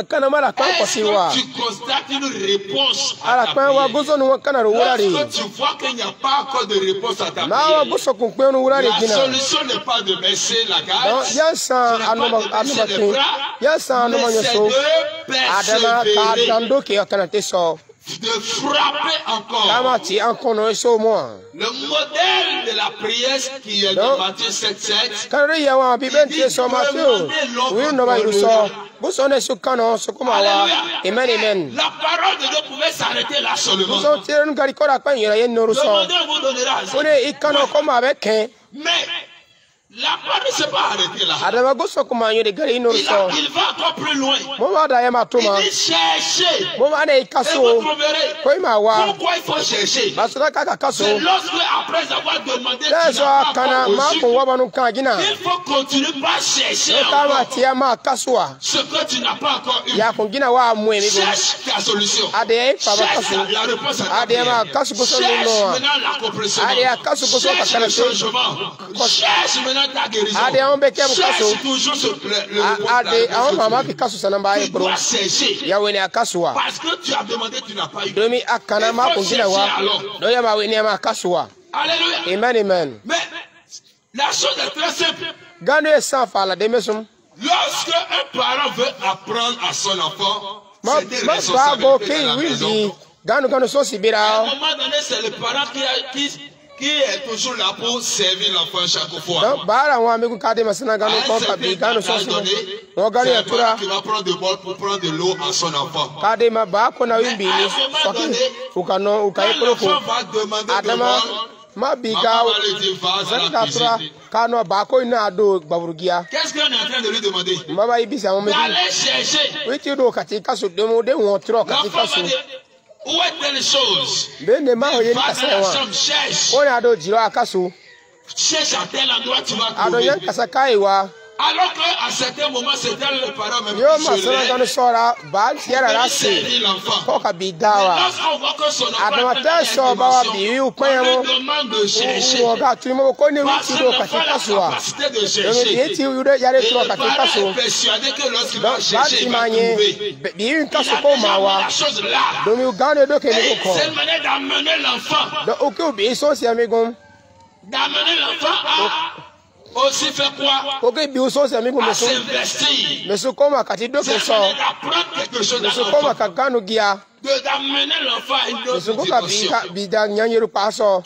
Kana mara kwa Est-ce siwa. que tu constates une réponse à Ala ta kwa wa prière? guso no kana urari. Lorsque tu vois qu'il n'y a pas encore de réponse à ta Ma wa prière, guso kun pe no urari la gina. solution n'est pas de baisser la Donc garde, yasa anoma anoma te. Yasa anoma mais c'est nyoso. de Adama ka persévérer, dando ke kana te so. de frapper encore. Kama ti an kono so mo. Le modèle de la prière qui est Donc, dans Matthieu 7,7, Kana ya wa bi ben te so ma teo. Wi no ba yuso. Guso ne su kano so kuma wa. Amen amen. la parole de Dieu pouvait s'arrêter là seulement. Guso te no gari ko ra pa yira yen no so. Demandez, on vous donnera. One ikano ko ma be ken. Mais la parole ne s'est pas arrêtée là. Adama guso kuma yore gari no Il so. va encore plus loin. Mo ma da ya ma to ma. Il dit cherchez Mo ma ne et vous ikaso. trouverez. Ko ma wa. Pourquoi il faut chercher? Basura ka ka kaso. C'est lorsque après avoir demandé, tu That's n'as why pas kana encore ma reçu, ko wa banu kan gina. il faut continuer par chercher Kama encore ti ya ma kaswa. ce que tu n'as pas encore eu. Ya ko gina wa mu emi bo. Cherche ta solution. Ade pa ba Cherche kaso. la réponse à ta Ade ma prière. kaso ko so Cherche no. maintenant l'accomplissement. Ade ya kaso ko so ka Cherche kana le te. changement. Cherche maintenant ta guérison. Ade on be ke bu kaso. Cherche toujours le Ade on mama ki kaso sana ba tu e bro. dois chercher. Ya weni akaswa. Parce que tu as demandé, tu n'as pas eu. Domi akana ma ko gina wa. Do ya ma weni ma kaswa. Alléluia. Amen amen. Mais la chose est très simple. Gano e san fa la de mesum. Lorsque un parent veut apprendre à son enfant, Ma c'est des ba go responsabilités ke de la maison. windi. Gano so si À un bira. moment donné, c'est le parent qui est toujours là pour servir l'enfant chaque fois. Donc bara wa mi ku ka de masana gano ko ka bi gano so si. Mo gano C'est ya un tura. parent qui va prendre de bol pour prendre de l'eau à son enfant. Ka de ma ba ko na wimbi ni. Ukano ukai Quand koloko. l'enfant va demander de Adama bol, ma bi maman ga va lui dire va zan à ka la tura cuisine. kano ba ko ina do gbaburgiya. Qu'est-ce qu'on est en train de lui demander? Mama ibisa mo me. D'aller chercher. Witi do ka ti kaso de mo de won tro ka ti L'enfant kaso. va dire, où est telle chose? Bende ma oye ni Va dans kasa la wa. chambre, cherche. Ko na do jiro akaso. Cherche à tel endroit, tu vas Ado yan trouver. kasa kai wa. Alors qu'à certains moments, c'était le parent même Yo qui ma se sona lève. gano sora ba tiara Il rase. servit l'enfant. Ko ka bidawa. Lorsqu'on voit que son enfant Adama est ta dans so une ba wa dimension, bi u on panyamo. lui demande de chercher. O ga tu mo ko ni Parce uti que do l'enfant a katika la soa. capacité de Yo chercher. bi ti u de yare Et tu le katika parent so. est persuadé que lorsqu'il Donc va chercher, ba il ti va manye trouver. bi un Il a kaso ko déjà ma mis wa. la chose là. Do mi gane do ke Et ni ko. c'est une manière d'amener l'enfant. Do o ke bi so si amigum. D'amener l'enfant à aussi faire quoi? O ke bi so si amigum À so. s'investir. Me so ko ma kati do ke C'est so. une manière d'apprendre quelque chose Me à so ko ma l'enfant. ka ganu gia. D'amener l'enfant à une Me so autre ko ka bi dimension. ka bi da nyanyeru pa so.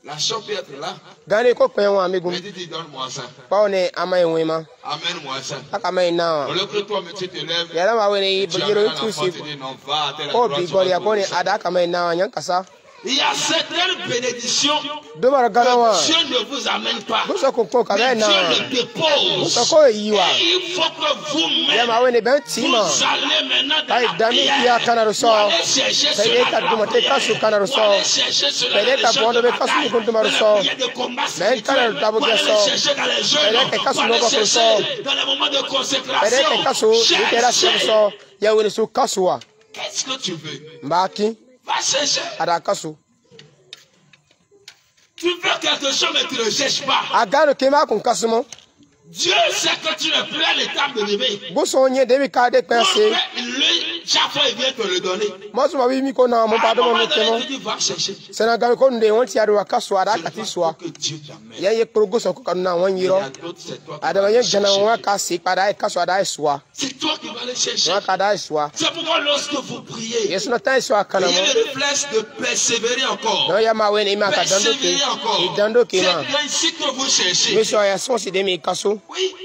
La chambre peut être là. Gane ko pe won amigum. Mais dis, donne-moi ça. Pa o ne ama enwema. Amène-moi ça. Aka mai na. Au lieu que toi, tu te lèves, Yara ma we ne tu yero amènes tu l'enfant, si. tu dis non, va à tel Ko endroit, bi tu gori vas ya ko ne trouver ça. ada ka mai na nyan kasa. Il y a certaines bénédictions Do mara gana wa. que Dieu ne vous amène pas. Bo so ko ka Mais mai na. Dieu le dépose. So ko yi wa. Et il faut que vous-même, Ya ma we ne ben ti vous ma. allez maintenant dans Ai la dami prière. ya kana ro so. Vous allez chercher Sai cela dai ka dans duma la te kasu prière. kana ro Vous so. allez chercher cela Sai dans dai les ka champs bono de be kasu bataille. kun duma ro Dans so. la prière de combat Mais kana spirituel. ro tabo Vous ke allez so. chercher dans les Sai dai jeûnes. ka Vous kasu allez no ko so. chercher dans les moments de Sai dai ka consécration. kasu ni te ra so Cherchez. so. Ya we ne so kasu wa. Qu'est-ce que tu veux? Mbaki Va chercher. ada kasu. Tu veux quelque chose mais tu ne le cherches pas. Agano ke ma kun kasu mo. Dieu sait que tu es plus à l'étape de lever. Bo so nye de bi ka de pense. Lui, chaque fois il vient te le donner. Mo so ma bi mi ko na mo À pa un do mo moment no ke donné, mo. tu dis va chercher. Senegal ko nde won ti adu kasu ada Je kati ne so. vois pas que Dieu t'amène. Ya ye progo so ko kanu na won Il y yiro. a d'autres, c'est toi qui Ada vas ye aller jana won chercher. ka si pada e kasu ada e so. C'est toi qui vas aller chercher. Wa ka da so. C'est pourquoi lorsque vous priez, Yesu no tan so akana mo. ayez le réflexe de persévérer encore. No ya ma we ne ma ka dando ke. Persévérer encore. I dando ke C'est ma. ainsi que vous cherchez. Me so ya so si de mi kasu. Oui.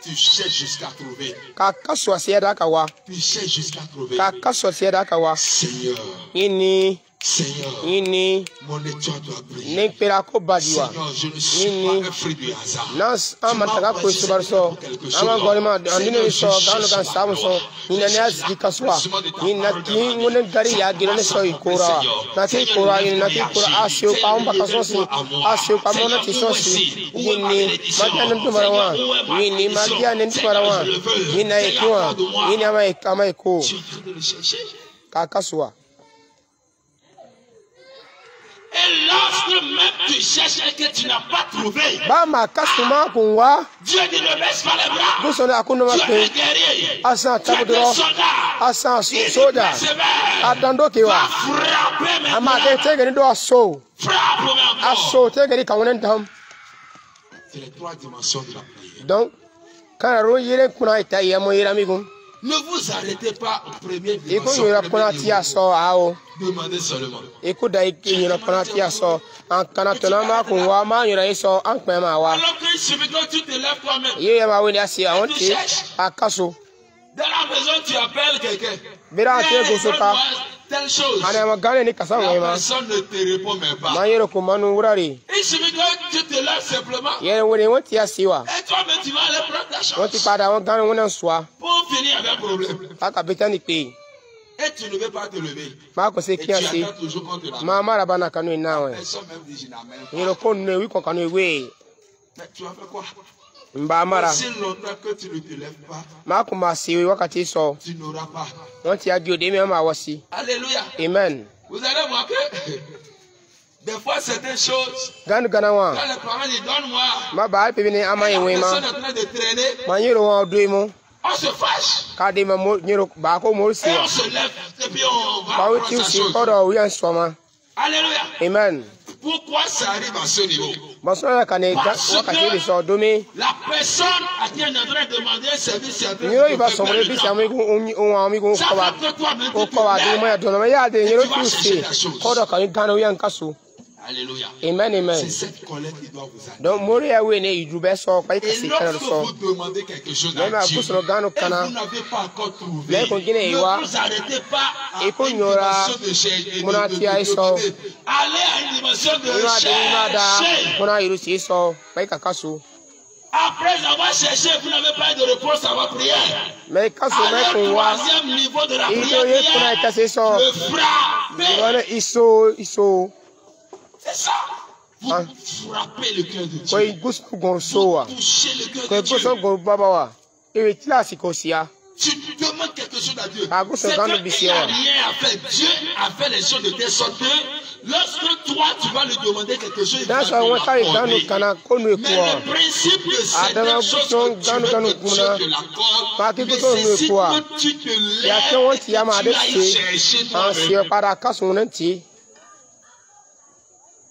Tu cherches jusqu'à trouver. Ka kasu asi da ka wa. Tu cherches jusqu'à trouver. Ka kasu asi da ka wa. Seigneur, Ini Seigneur, ini mon étoile doit briller. ne pera ko badiwa. Seigneur, je ne suis pas un fruit du hasard. Nas ama taga ko so bar so. Ama gorima andine so ganu kan samu so. Ina ne aziki kaswa. Ina ki ngone gari ya gino ne so ikora. Na ki ikora ina ki ikora asio pa umba kaso si. Asio pa mona ti so si. Ini magia ne tumarawa. Ini magia ne tumarawa. Ina ekwa. Ini ama eko. Tu es en train de le chercher. Ka kaswa. Et lorsque même tu cherches et que tu n'as pas trouvé, Ba ma kasuma kunwa. Dieu dit ne baisse pas les bras. Bo so ne akuno ma Tu es un pe. guerrier. Asan Tu es tabu un dro. soldat. Asan Il dit soda. persévère. Adando ke Va wa. frapper Ama maintenant. de tege ni do aso. Frappe encore. Aso tege ni kawonen dam. C'est les trois dimensions de la prière. Donc kana ro yire kuna ita ya mo yira migum. Ne vous arrêtez pas au premier Iko dimension. yira kuna ti aso ao. Demandez seulement. Iko da yira kuna ti aso. An kana tona ma kun wa ma yira iso an pe ma wa. Alors qu'il suffit que tu te lèves toi-même. Ye ya ma we ni asi a won ti akaso. Dans la maison, tu appelles quelqu'un. Bira te Viens, go so ka. donne-moi telle chose. Ana ma gane ni kasa La we ma. personne ne te répond même pas. Ma yiro ko manu wurare. Il suffit que tu te lèves simplement. Ye we ni won ti asi wa. Et toi-même, tu vas aller prendre ta Won ti chance. pada won gane won soa. Pour finir avec un problème. Aka betani pe. Et tu ne veux pas te lever. Ma ko se Et tu ki asi. attends toujours qu'on te la Ma mara bana kanu na we. personne même dit je n'amène pas. Yiro ko ne wi ko kanu we. Mais tu as fait quoi? Mba mara. Si longtemps que tu ne te lèves pas, Ma ko ma si wakati so. tu n'auras pas. Won ti agi ode mi ma wasi. Alléluia. Amen. Vous allez voir que des fois certaines choses, Ganu gana wa. quand les parents disent donne-moi, Ma ba pe bi ni ama la yenwe personne ma. est en train de traîner, Ma yiro wa do mo. on se fâche. Ka de ma mo yiro ba ko mo si Et wa. on se lève et puis on va Ba wo prendre ti sa si chose. ko do wi an so ma. Alléluia. Amen. Pourquoi ça arrive à ce niveau? Ba so na ka ne wakati bi so do mi. La personne à qui on est en train de demander un service est en train Yiro de iba te so faire mo le bi temps. sa mi ko o wa mi ko Ça ko ba. fait que toi-même O tu ko ba te do mo lèves. ya do no ma ya de yiro ti si. Ko do ka ni ganu wi an kaso. Alléluia. Amen C'est amen. cette colère qui doit vous amener. Donc mori ya we ne idu be so pa Et ikasi kana lorsque so. vous demandez quelque chose Même à à Dieu, cause de nos gano et kana. vous n'avez pas encore trouvé, Mais qu'on dîne, ne wa. vous arrêtez pas à Et qu'on une y aura dimension de chercher. mon atia iso. Allez à une dimension de Ina de ina da chercher. mona iru si so pa ikakaso. Après avoir cherché, vous n'avez pas eu de réponse à votre prière. Mais kaso me Allez ko au wa. troisième niveau de la Ito prière. ye kuna ikase so. Le frappe. Wana iso. C'est ça. Vous frappez le cœur de Dieu. Koi gus gorsoa. Vous touchez le cœur Koi de Dieu. gus gorbabawa. Ewe tila sikosia. Tu demandes quelque chose à Dieu. Ah, C'est qu'il n'y a rien à faire. Dieu a fait les choses de telle sorte que lorsque toi tu vas lui demander quelque chose, il va te l'accorder. Mais le principe de certaines choses que tu veux que Dieu te l'accorde nécessite que tu te lèves et que tu ailles chercher toi-même.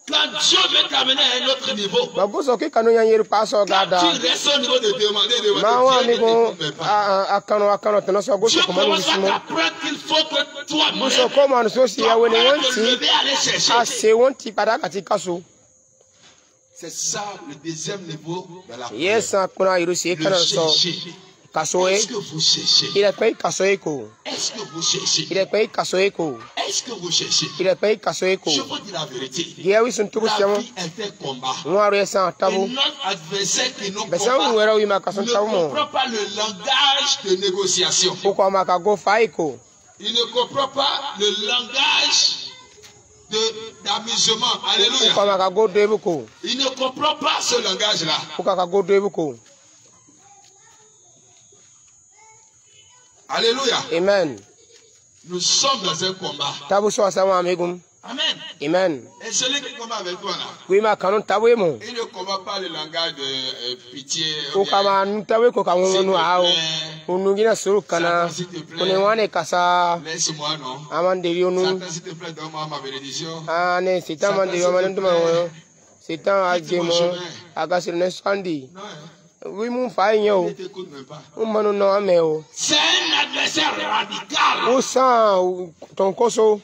Quand Dieu veut t'amener à un autre niveau, quand tu restes au niveau de demander, Dieu commence à t'apprendre qu'il faut que toi-même tu te lever à aller chercher. C'est ça le deuxième niveau de la prière. Le chercher. Est-ce que vous cherchez? Est-ce que vous cherchez? Est-ce que vous cherchez? Je vous dis la vérité. La vie est un combat. Et notre adversaire qui nous combat ne comprend pas le langage de négociation. Il ne comprend pas le langage d'amusement. Alléluia. Il ne comprend pas ce langage-là. Alléluia. Amen. Nous sommes dans un combat. Amen. Amen. Et celui qui combat avec toi là, Il ne combat pas le langage de pitié. S'il te plaît, laisse-moi non. Satan, s'il te plaît, donne-moi ma bénédiction. Oui, mon frère, Il ne t'écoute même pas. C'est un adversaire radical.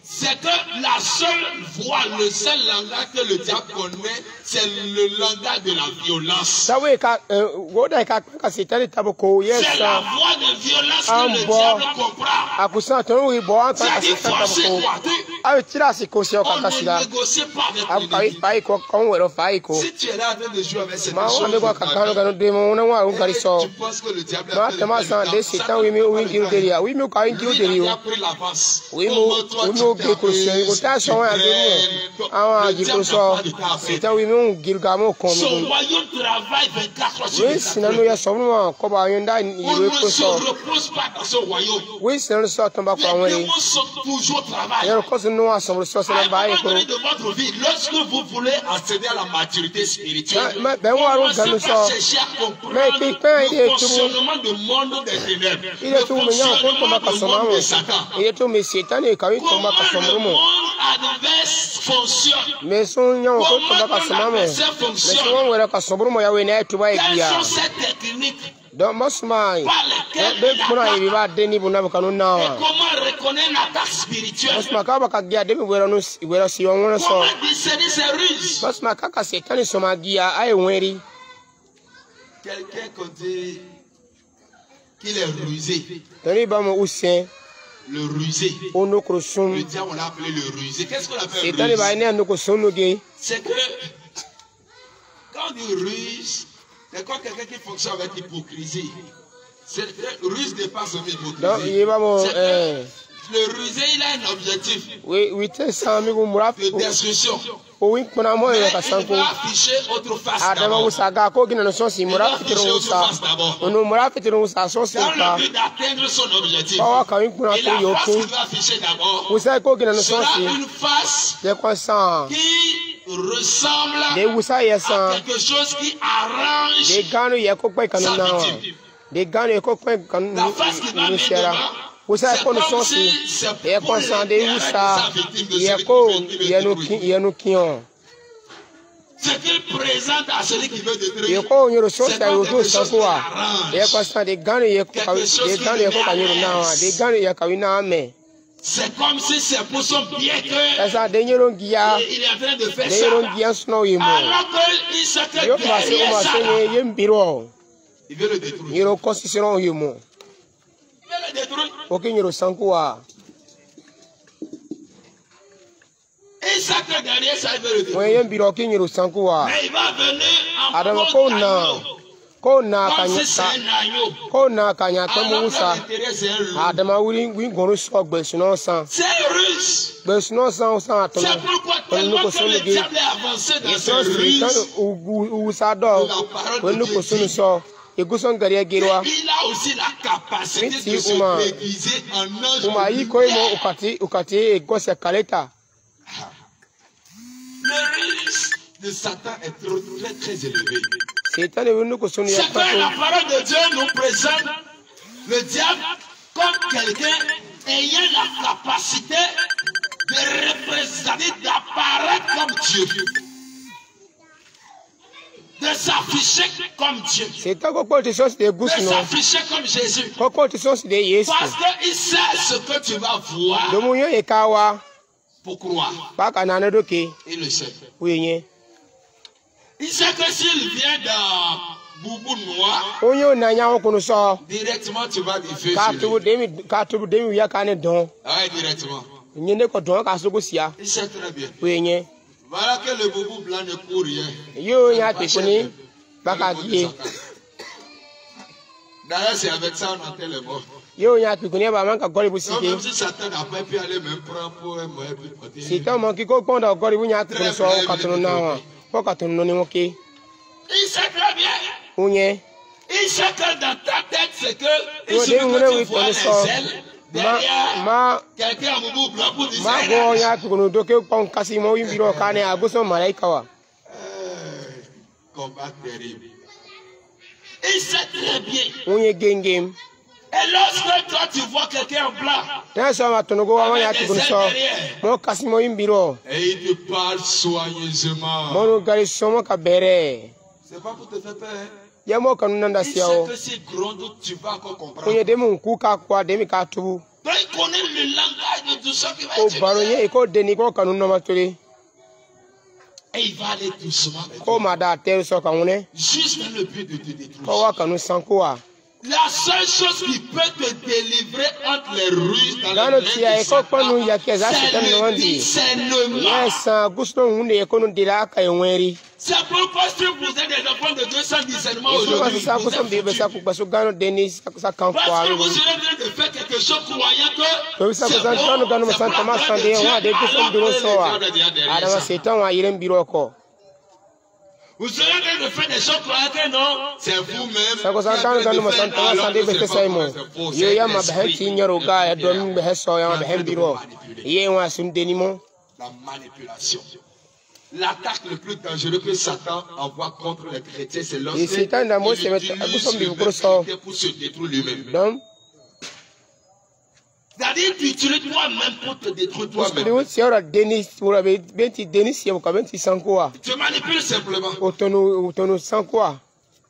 C'est que la seule voix, le seul langage que le diable connaît, c'est le langage de la violence. C'est la voix de violence que le diable comprend. C'est-à-dire forcer quoi. On ne négocie pas avec lui. Si tu es là en train de jouer avec cette chose, tu penses que le diable a pris l'avance. Son royaume travaille 24 heures sur 24 heures. On ne se repose pas dans son royaume. Les démons sont toujours au travail. À un moment donné de votre vie, lorsque vous voulez accéder à la maturité spirituelle, commencez par chercher à comprendre le fonctionnement du monde des ténèbres, le fonctionnement du monde de Satan. Comment le monde adverse fonctionne. Comment ton adversaire fonctionne. Quelles sont ces techniques par lesquelles il attaque? Et comment reconnaître l'attaque spirituelle? Comment discerner ses ruses? Quelqu'un qu'on dit qu'il est rusé. Le rusé. Le diable, on l'a appelé le rusé. Qu'est-ce qu'on appelle rusé? C'est que quand on dit ruse, c'est quoi quelqu'un qui fonctionne avec l'hypocrisie. C'est que ruse dépasse son hypocrisie. Le rusé, il a un objectif de destruction. Mais il va afficher autre face d'abord. Il va afficher autre face d'abord. Dans le but d'atteindre son objectif. Et la face qu'il va afficher d'abord sera une face qui ressemble à quelque chose qui arrange sa victime. La face qu'il va mettre devant, c'est comme si c'est pour l'intérêt de sa victime, de celui qui veut détruire. Ce qu'il présente à celui qui veut détruire, c'est comme quelque chose qui l'arrange. C'est comme si c'est pour son bien qu'il est en train de faire ça. Alors qu'il sait que derrière ça, il veut le détruire. Et ça que derrière ça, il veut le détruire. Mais il va venir en forme d'animaux. Kona Comme kanya si c'est un agneau. kona kanya Alors tomo qu'à usa. l'intérieur, c'est un loup. Adama wuri goro so gbesuno san. C'est un ruse. Gbesuno san usan atono. C'est pourquoi tellement que le diable est avancé dans ses ruses. Usa do. Wenu ko sunu so. Eguson gari agirwa. Il a aussi la capacité Miti de se uma. déguiser en ange. Uma yi ko mo ukati egose kaleta. Le risque de Satan est très élevé. Satan wenu ko sunu ya C'est que la tato. parole de Dieu nous présente le diable comme quelqu'un ayant la capacité de représenter, d'apparaître comme Dieu. De s'afficher comme Dieu. Satan ko ko tisos de De gusno. s'afficher comme Jésus. Ko ko tisos de Yesu. Parce qu'il sait ce que tu vas voir Domo yo ekawa. pour croire. Baka nana doke. Il le sait. Wenye. Il sait que s'il vient d'un boubou noir, Onyo na nyawo kunu so. directement tu vas lui faire sur lui. Ka tubu demi ya kane don. Oui, directement. Nyende ko don ka so go sia. Il sait très bien. Wenye. Voilà que le boubou blanc ne court rien. Yo nya te kuni. Baka gie. D'ailleurs, c'est avec ça on entend le mot. Yo nya te kuni ba man ka gori bu Donc, même sike. si Satan n'a pas pu aller même prendre pour un moyen plus côté. Satan man ki ko konda gori bu nya te kunu so ka tunu na wa. Ko ka tunu ni moke. Il sait très bien. Unye. Il sait que dans ta tête, c'est que il Yo suffit de ngone que wi tu vois tunu les so. ailes derrière Ma quelqu'un en boubou blanc pour dire ma go nya te kunu doke kon kasi mo wimbiro kane aguso malaika wa. combat terrible. Il sait très bien. Unye gengem. Et lorsque toi tu vois quelqu'un en blanc, Na so ma tunu go wa nya te kunu so. Mo kasi mo wimbiro. et il te parle soigneusement. Mo no gari so mo ka bere. C'est pas pour te faire peur. Hein? Ya mo kanu nanda Il sait sia o. que s'il gronde, tu vas encore comprendre. Onye demu ku ka kwa demi ka tubu. Donc il connaît le langage de tout ça qui va Ko être baro dit. ye ko deni ko kanu no maturi. Et il va aller doucement avec Ko toi. ma da te so ka ngune. Juste dans le but de te Ko détruire. wa kanu sanko wa. La seule chose qui peut te délivrer entre les ruses dans Gano les tia mains e de ko panu Satan, ya ke za c'est sitan no le wandi. discernement. Yes, gusto hunde e ko no dira ka yenweri. C'est pourquoi si vous êtes des enfants de Dieu sans discernement Eso ma aujourd'hui, sa vous ko som êtes be sa foutus. ku baso gano deni sa kan Parce kwa que ru. vous serez en train de faire quelque chose croyant que Ko sa ko c'est san tano bon, gano ma c'est san pour la tama gloire san de de Dieu, wa de ko som alors duro que so le wa. diable est derrière Adama ça. setan wa yiren biro ko. Vous serez en train de faire des choses croyant que non, c'est vous-même. Sa ko san tano gano ma san tama san de be ke sai mo. Yo ya ma be ti nyaro ga ya do mi be so ya ma be biro. Ye wa sun deni mo. La manipulation. L'attaque le plus dangereux que Satan envoie contre les chrétiens, c'est lorsque Et Satan dans moi, il c'est mettre- utilise vous sommes le des même gros sorts. critère pour se détruire lui-même. Donc, C'est-à-dire tu utilises toi-même pour te détruire parce que toi-même. nous si ora Denis ora be benti Denis si ko benti sankoa. Tu manipules simplement. Otono sankoa.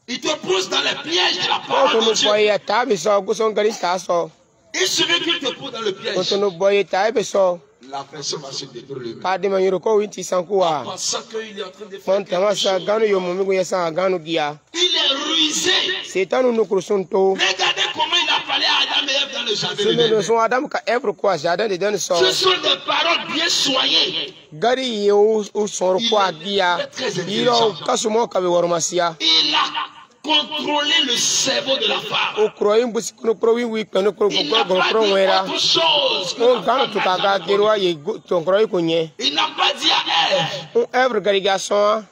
Il te pousse dans les pièges de la parole Otono de Dieu. boye ta be so go son gari ta so. Il suffit qu'il te pousse dans le piège. Otono boye ta be so. La personne va se détruire lui-même. Ka de maniro ko winti sankoa. Pensant qu'il est en train de faire Mon tama quelque sa chose. gano yo momi go yesa gano gia. Il est rusé. Satan no kursunto. Regardez comment il a parlé à Adam et Ève dans le jardin Ce de ne l'Éden. son Adam ka ever kwa jardin de dan so. Ce sont des paroles bien soignées. Gari yo o soro kwa gia. Iro kasumo ka be wormasia. Il a contrôlé le cerveau de la femme. O kroyin busi kuno krowi wi kano kro Il go n'a go pas kro dit wera. autre chose. que On la gano femme to n'a kaga jamais gerwa ye to kroyi kunye. Il n'a pas dit à elle, On ever garigason.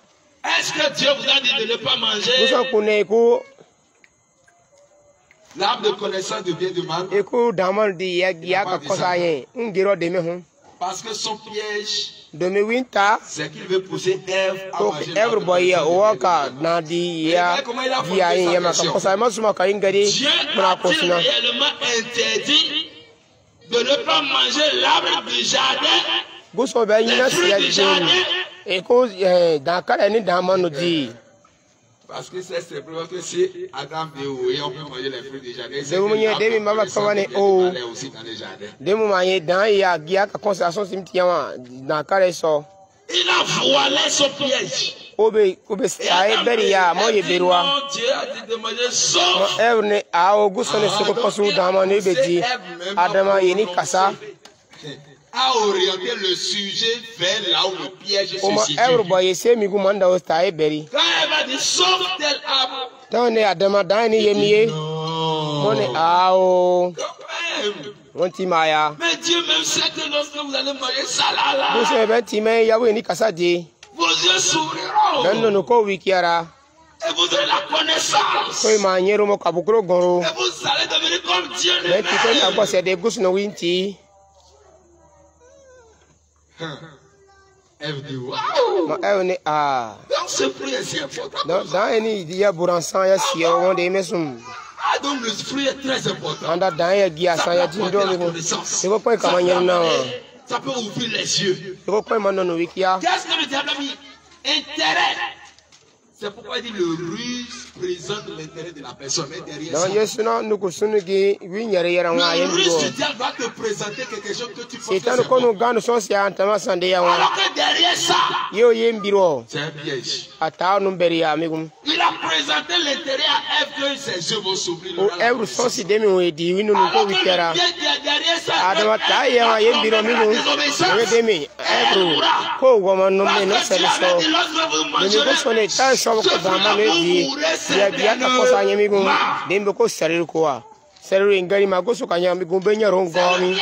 est-ce que Dieu vous a dit de ne pas manger Buso kune ko l'arbre de connaissance de bien et de mal? eko damal di ya ka kosa yen. Ngiro de me hun. Parce que son piège, De me winta c'est qu'il veut pousser Ève à ko manger l'arbre de everybody ya connaissance o ka na di ya di ya yen ma ka kosa ma suma ka ingari Dieu muna a-t-il kosina. réellement interdit de ne pas manger l'arbre du jardin? Buso be yina siya jeni. Eko da kala ni damano di. Parce que c'est simplement que si Adam et Oé, on peut manger les fruits du jardin. C'est vous m'y aidez, mais ma va commander, oh. aussi dans les jardins. Demu ma ye dan ya gia ka concentration simtia wa na kala so. Il a voilé son piège. Obe ay beri ya mo ye berwa. Non, Dieu a dit de manger Mo sauf. evne a o gusto ne soko pasu dama ne beji. Adama yeni kasa. A orienté le sujet vers là où le piège O ma se situe. everybody se mi gu manda o sta e beri. Quand elle va dire sauf tel arbre, Tone Adama Dani Yemie. Mone Ao. Maya. Mais Dieu même sait que lorsque vous allez manger ça là. Vous savez, Timé, Yahweh ni Kasadi. Vos yeux s'ouvriront. Ben no ko wikiara. Et vous aurez la connaissance. Koy maniero mo kabukro goro. Et vous allez devenir comme Dieu Mais lui-même. tu peux pas c'est des gousses no winti. Elle dit waouh. Ma ewne ah. Donc ce fruit est si important. Dans eni dia buransan ya si o wonde mesum. Ah donc le fruit est très important. Anda dan ya gia san ya tindo mi ko. Se ko koy kamanya na. Ça peut ouvrir les yeux. Se ko koy manono wikia. Qu'est-ce que le diable a mis? Intérêt. C'est pourquoi il dit le ruse présente l'intérêt de la personne. Mais derrière Dans ça, Yesu na nuko sunugi wi nyare yara wa le yendo. ruse du diable va te présenter quelque chose que tu penses que Setan c'est ko bon. no ganu so sia antama sande ya wa. Alors que derrière ça, Yo yembiro. c'est un piège. Ata no beri ya migum. Il a présenté l'intérêt à Ève que ses yeux vont s'ouvrir. O every so si demi we di wi no ko Alors que wikiara. le piège derrière ça, Adama ta ya wa yembiro migum. We demi every ko wo man no me no se so. Ni ko so ne tan so ko da ma ne di. Ya dia ka ko sa nyemi gum. Dembe ko sarir ko wa. Sarir ngari ma go so ka nyami gum be nyaro ngomi.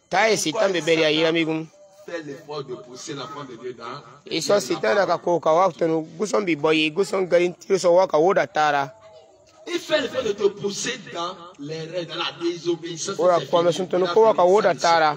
Ta e sitan be beri ya yira migum. Fais l'effort de pousser la femme de Dieu dans. Iso sitan da ka ko ka wa to no guson bi boy guson garin tiro so wa ka woda tara. Il fait l'effort de te pousser dans les règles, dans la désobéissance. Ora ko me sun to no ko wa ka woda tara.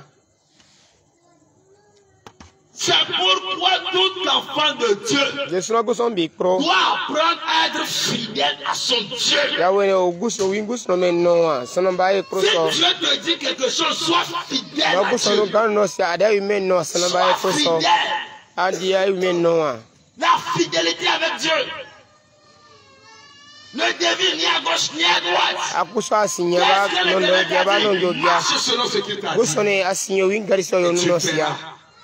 C'est pourquoi tout enfant de Dieu Yesu na guson bi pro. doit apprendre à être fidèle à son Dieu. Ya we o guso wi guso me no wa. Sono ba e pro Si so. Dieu te dit quelque chose, sois fidèle Na à guso no Dieu. gan no si ada wi me no sono ba e pro Sois so. fidèle. Adi ya wi me no wa. La fidélité avec Dieu. Ne dévie ni à gauche ni à droite. Akuso asinya ba Qu'est-ce que no le no Dieu dia ba t'a no dit? jo dia. Marche selon ce qu'il t'a dit. Guso ne asinyo wi ngari so yo no sia.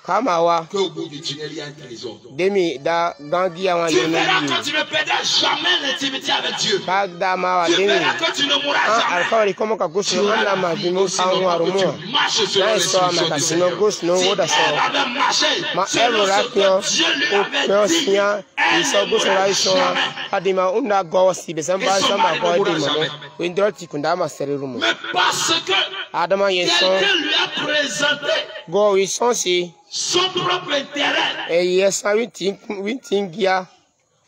Kama wa Qu'au bout du tunnel, il y a un trésor. demi da gangi ya wa Tu yo no verras bi. que tu ne perdras jamais l'intimité avec Dieu. Ba da ma wa Tu demi. verras que tu ne mourras jamais. Alkawari como ka guso no na ma bi mo kan wa ru mo. Tu marches selon Na les so ma instructions ka du sino Seigneur. guso no Si woda so. elle avait marché Ma selon ero ce rapio que Dieu lui o avait peo dit, sia elle iso ne guso mourra ra iso jamais. adima unda go si be samba Et son samba mari ko ne di mourra mo. jamais. We ndro ti kunda ma sere ru mo. Mais parce que Adama yeso quelqu'un lui a présenté go wi son si son propre intérêt e yesa wi tin gia.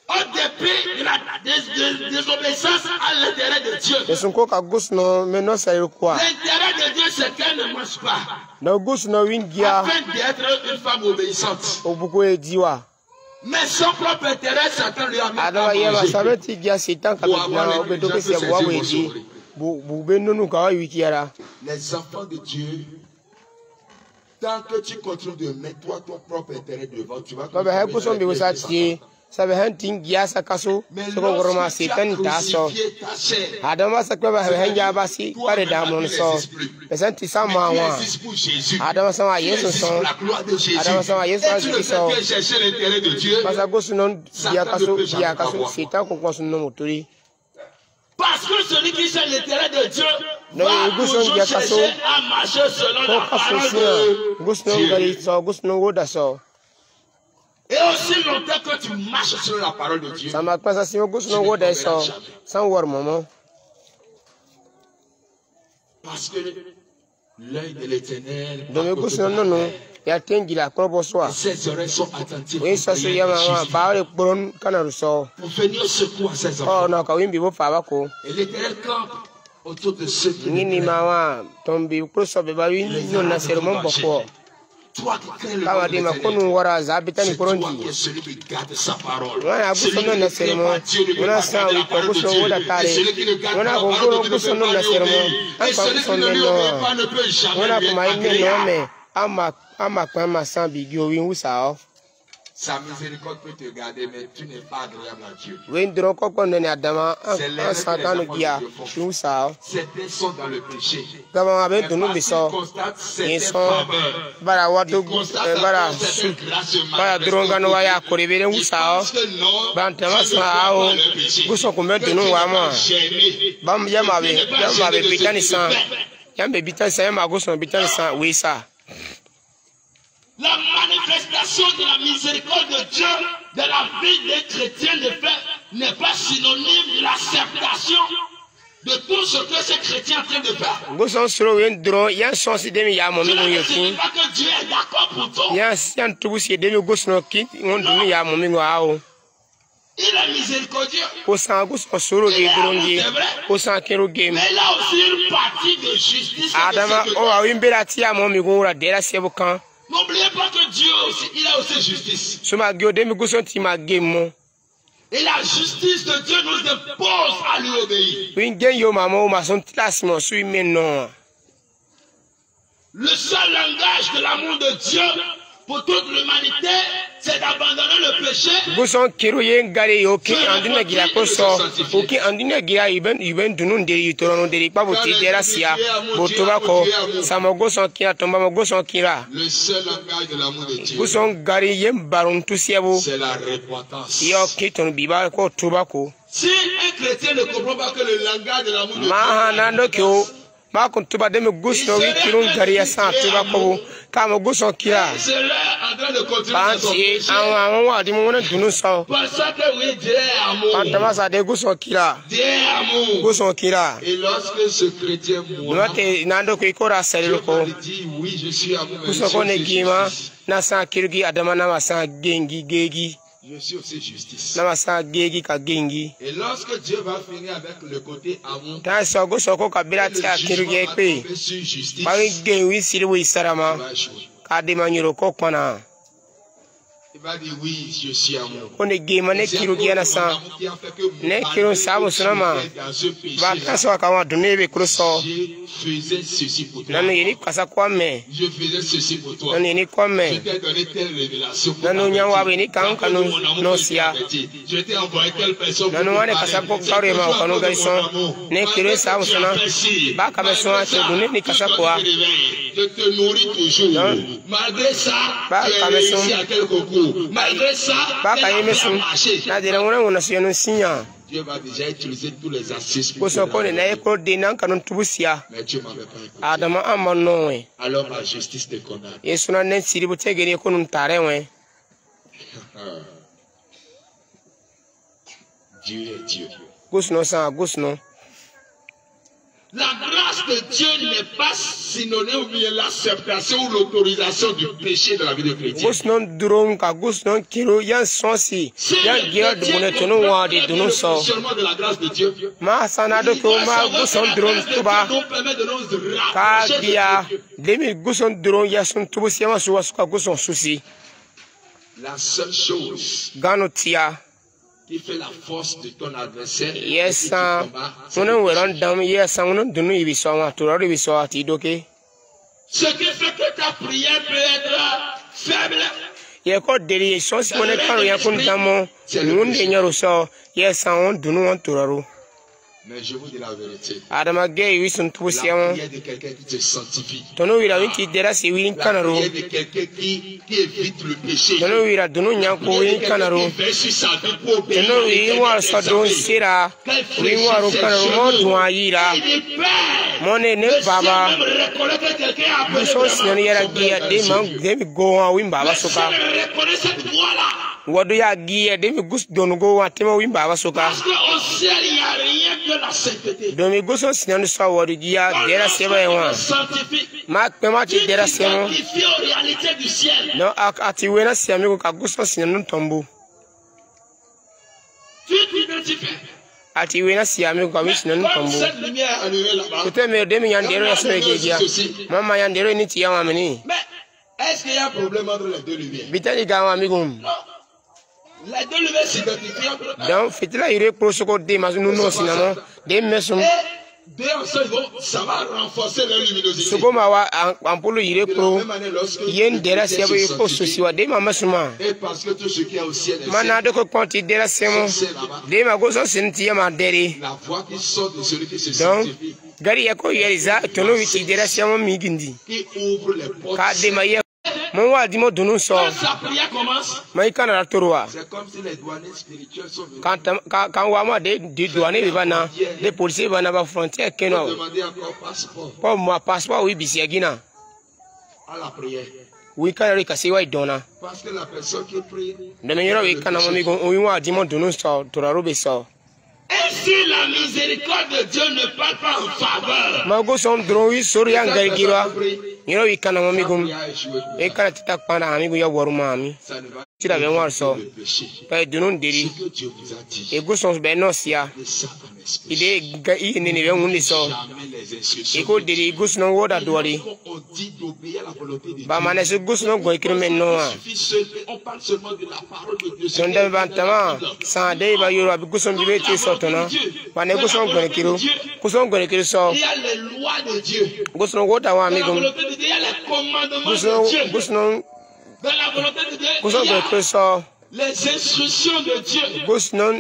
au dépit de la désobéissance à l'intérêt de Dieu. Yesu ko ka guso no me no sere kwa. L'intérêt de Dieu, c'est qu'elle ne mange pas. No guso no wi gia Afin d'être une femme obéissante. o buku e diwa. Mais son propre intérêt, Satan lui a mis à Adama yema manger. sabe ti gia sitan ka na o be do ke se bo we di. Bu be nunu ka wa wi kiara. Les enfants de Dieu, tant que tu continues de mettre toi ton propre intérêt devant, tu vas Ko be he guso bi wasa ti sabe han tin gia sa kaso Mais so ko goroma lorsque tu as sitan ta so. crucifié ta chair, Adama sa ko ba he hanja ba si pare da mon so. Pesanti sa ma tu wa. existes pour Jésus. Adama sa wa Tu Yesu existes so. pour la gloire de Jésus. Adama sa wa Yesu Et tu ne asi fais so. que chercher l'intérêt de Dieu. Masa guso non dia kaso dia kaso sitan ko ko no motori. Parce que celui qui cherche l'intérêt de Dieu Non, va gusto toujours dia chercher kaso. à marcher selon Ko la ka parole so de guso no Dieu. gari so guso no woda so. Et aussi longtemps que tu marches selon la parole de Dieu, Sama pasa si guso no woda so. San war momo. parce que l'œil de l'Éternel, Domi guso no no ya tengi la ko bo so a. ses oreilles sont attentives We so so ya ma ba re kporon kana ru so. pour venir au secours à ses Oh enfants. no ka wimbi bo fa ba ko. Et l'Éternel campe autour de ceux qui Ngini ma wa tombi ko so be ba wi no na sero mon boko. toi qui crains le Kama nom de di ma l'Éternel, konu wara za bitani c'est toi qui koronji. es celui qui garde sa parole. Wana Celui guso qui no ne na craint sero mo. pas Dieu ne peut Wana pas sa garder wi la ko parole de guso Dieu. woda Et tare. celui qui ne garde Wana pas ko la parole de ko Dieu ne guso peut no pas na lui sero mo. obéir. An Et ko celui guso qui ne me lui obéit no. pas ne peut jamais Wana lui ko être mai me no agréable. me. Ama kwa ma san bi gi o wi usa o. Sa miséricorde peut te garder, mais tu n'es pas agréable à Dieu. We ndro ko ko ne adama an satan gia usa o. Certains sont dans le péché. Kama ma be Mais dunu bi parce so. qu'ils constatent Ils certaines sont faveurs. bara wato Ils constatent bara encore su certaines grâces se bara dronga no ya ko rebere Ils usa o. pensent que non, Ban Dieu tama ne sa voit o. pas le péché. Guso ko me Que dunu Dieu wa n'est ma. pas gêné. Bam yama be Dieu n'est pas gêné de ce bitani qu'il san. fait. Yambe bitani san ma guso bitani san we sa. La manifestation de la miséricorde de Dieu dans la vie des chrétiens ne fait n'est pas synonyme de l'acceptation de tout ce que ces chrétiens sont en train de faire. Ce n'est pas que Dieu est d'accord pour tout. Il est miséricordieux. C'est vrai. Mais il a aussi une partie de justice. N'oubliez pas que Dieu aussi, il a aussi justice. Et la justice de Dieu nous impose à lui obéir. Le seul langage de l'amour de Dieu pour toute l'humanité, c'est d'abandonner le péché. Le seul langage de l'amour de Dieu, c'est la repentance. Si un chrétien ne comprend pas que le langage de l'amour de Dieu, et lorsque ce chrétien mourra, dit oui, je suis amour, je suis aussi justice. Et lorsque Dieu va finir avec le côté amour, il va dire oui, je suis amour. Je faisais ceci pour toi. Je faisais ceci pour toi. Je t'ai donné telle révélation pour mon amour. Je t'ai envoyé telle personne pour te je te nourris toujours. Malgré ça, tu as réussi à quel concours. Malgré ça, tu as marché. Dieu va déjà utiliser tous les astuces pour mais Dieu m'avait pas écouté. Alors la justice te condamne. Dieu est Dieu. La grâce de Dieu n'est pas synonyme de l'acceptation ou l'autorisation du péché de la vie de chrétien. Seulement de la grâce de Dieu. La seule chose qui fait la force de ton adversaire, ce qui fait que ta prière peut être faible, mais je vous dis la vérité. La prière de quelqu'un qui se sanctifie. La prière de quelqu'un qui évite le péché. La prière de quelqu'un qui verse sa vie pour obéir. Parce qu'au ciel, il n'y a rien que la sainteté. Identifié aux réalités du ciel. Tu t'identifies. Comme cette lumière allumée là-bas. Mais est-ce qu'il y a un problème entre les deux lumières? Non. Les deux lumières s'identifient entre eux. Ça va renforcer leur luminosité. De la même année, lorsque et parce que tout ce qui est au ciel est la voix qui sort de celui qui se sanctifie, qui ouvre les portes. Quand sa prière commence, c'est comme si les douaniers spirituels sont venus. Demander encore passeport. À la prière. Oui, quand il casse, il donne. Parce que la personne qui prie. De manière oui, quand on amigo, oui, moi, dis-moi, donne ça, tu la robe ça. Et si la miséricorde de Dieu ne parle pas en faveur, Mago son drone, oui, sorry, un gars qui va. You know, we can amigo. Et quand tu t'as pas d'amigo, il y a warumami. Tu l'avais voir ça. Pas de non déri. Et go son ben si ya. Il est il n'est pas un ça. Et go déri go son woda douari. Ba mané ce go son go écrire maintenant. On parle seulement de la parole de Dieu. Son devant sans dé ba yoro go son bibe tu sortona. Mané go son go écrire. Go son go écrire ça. Il y a les lois de Dieu. Go son woda wa amigo. Il y a les commandements de Dieu. Go son dans la volonté de Dieu, go son go écrire ça. Les instructions de Dieu. Go son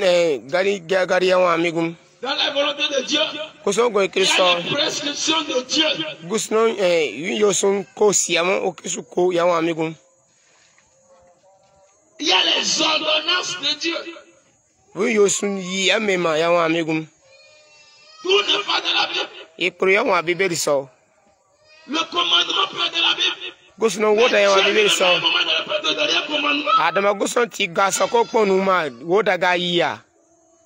gari ya wa amigo. Dans la volonté de Dieu, Koso go il y Kristo. a les prescriptions de Dieu. Gusno yo son ko siamo o kesu ko ya wa amigo. Il y a les ordonnances de Dieu. Oui yo son yi amema ya wa amigo. Tout n'est pas dans la Bible. E pro ya wa Bible so. Le commandement peut être dans la Bible. Gusno woda ya wa Bible so. Le Adama gusno ti ga so ko ponu ma woda ga yi ya.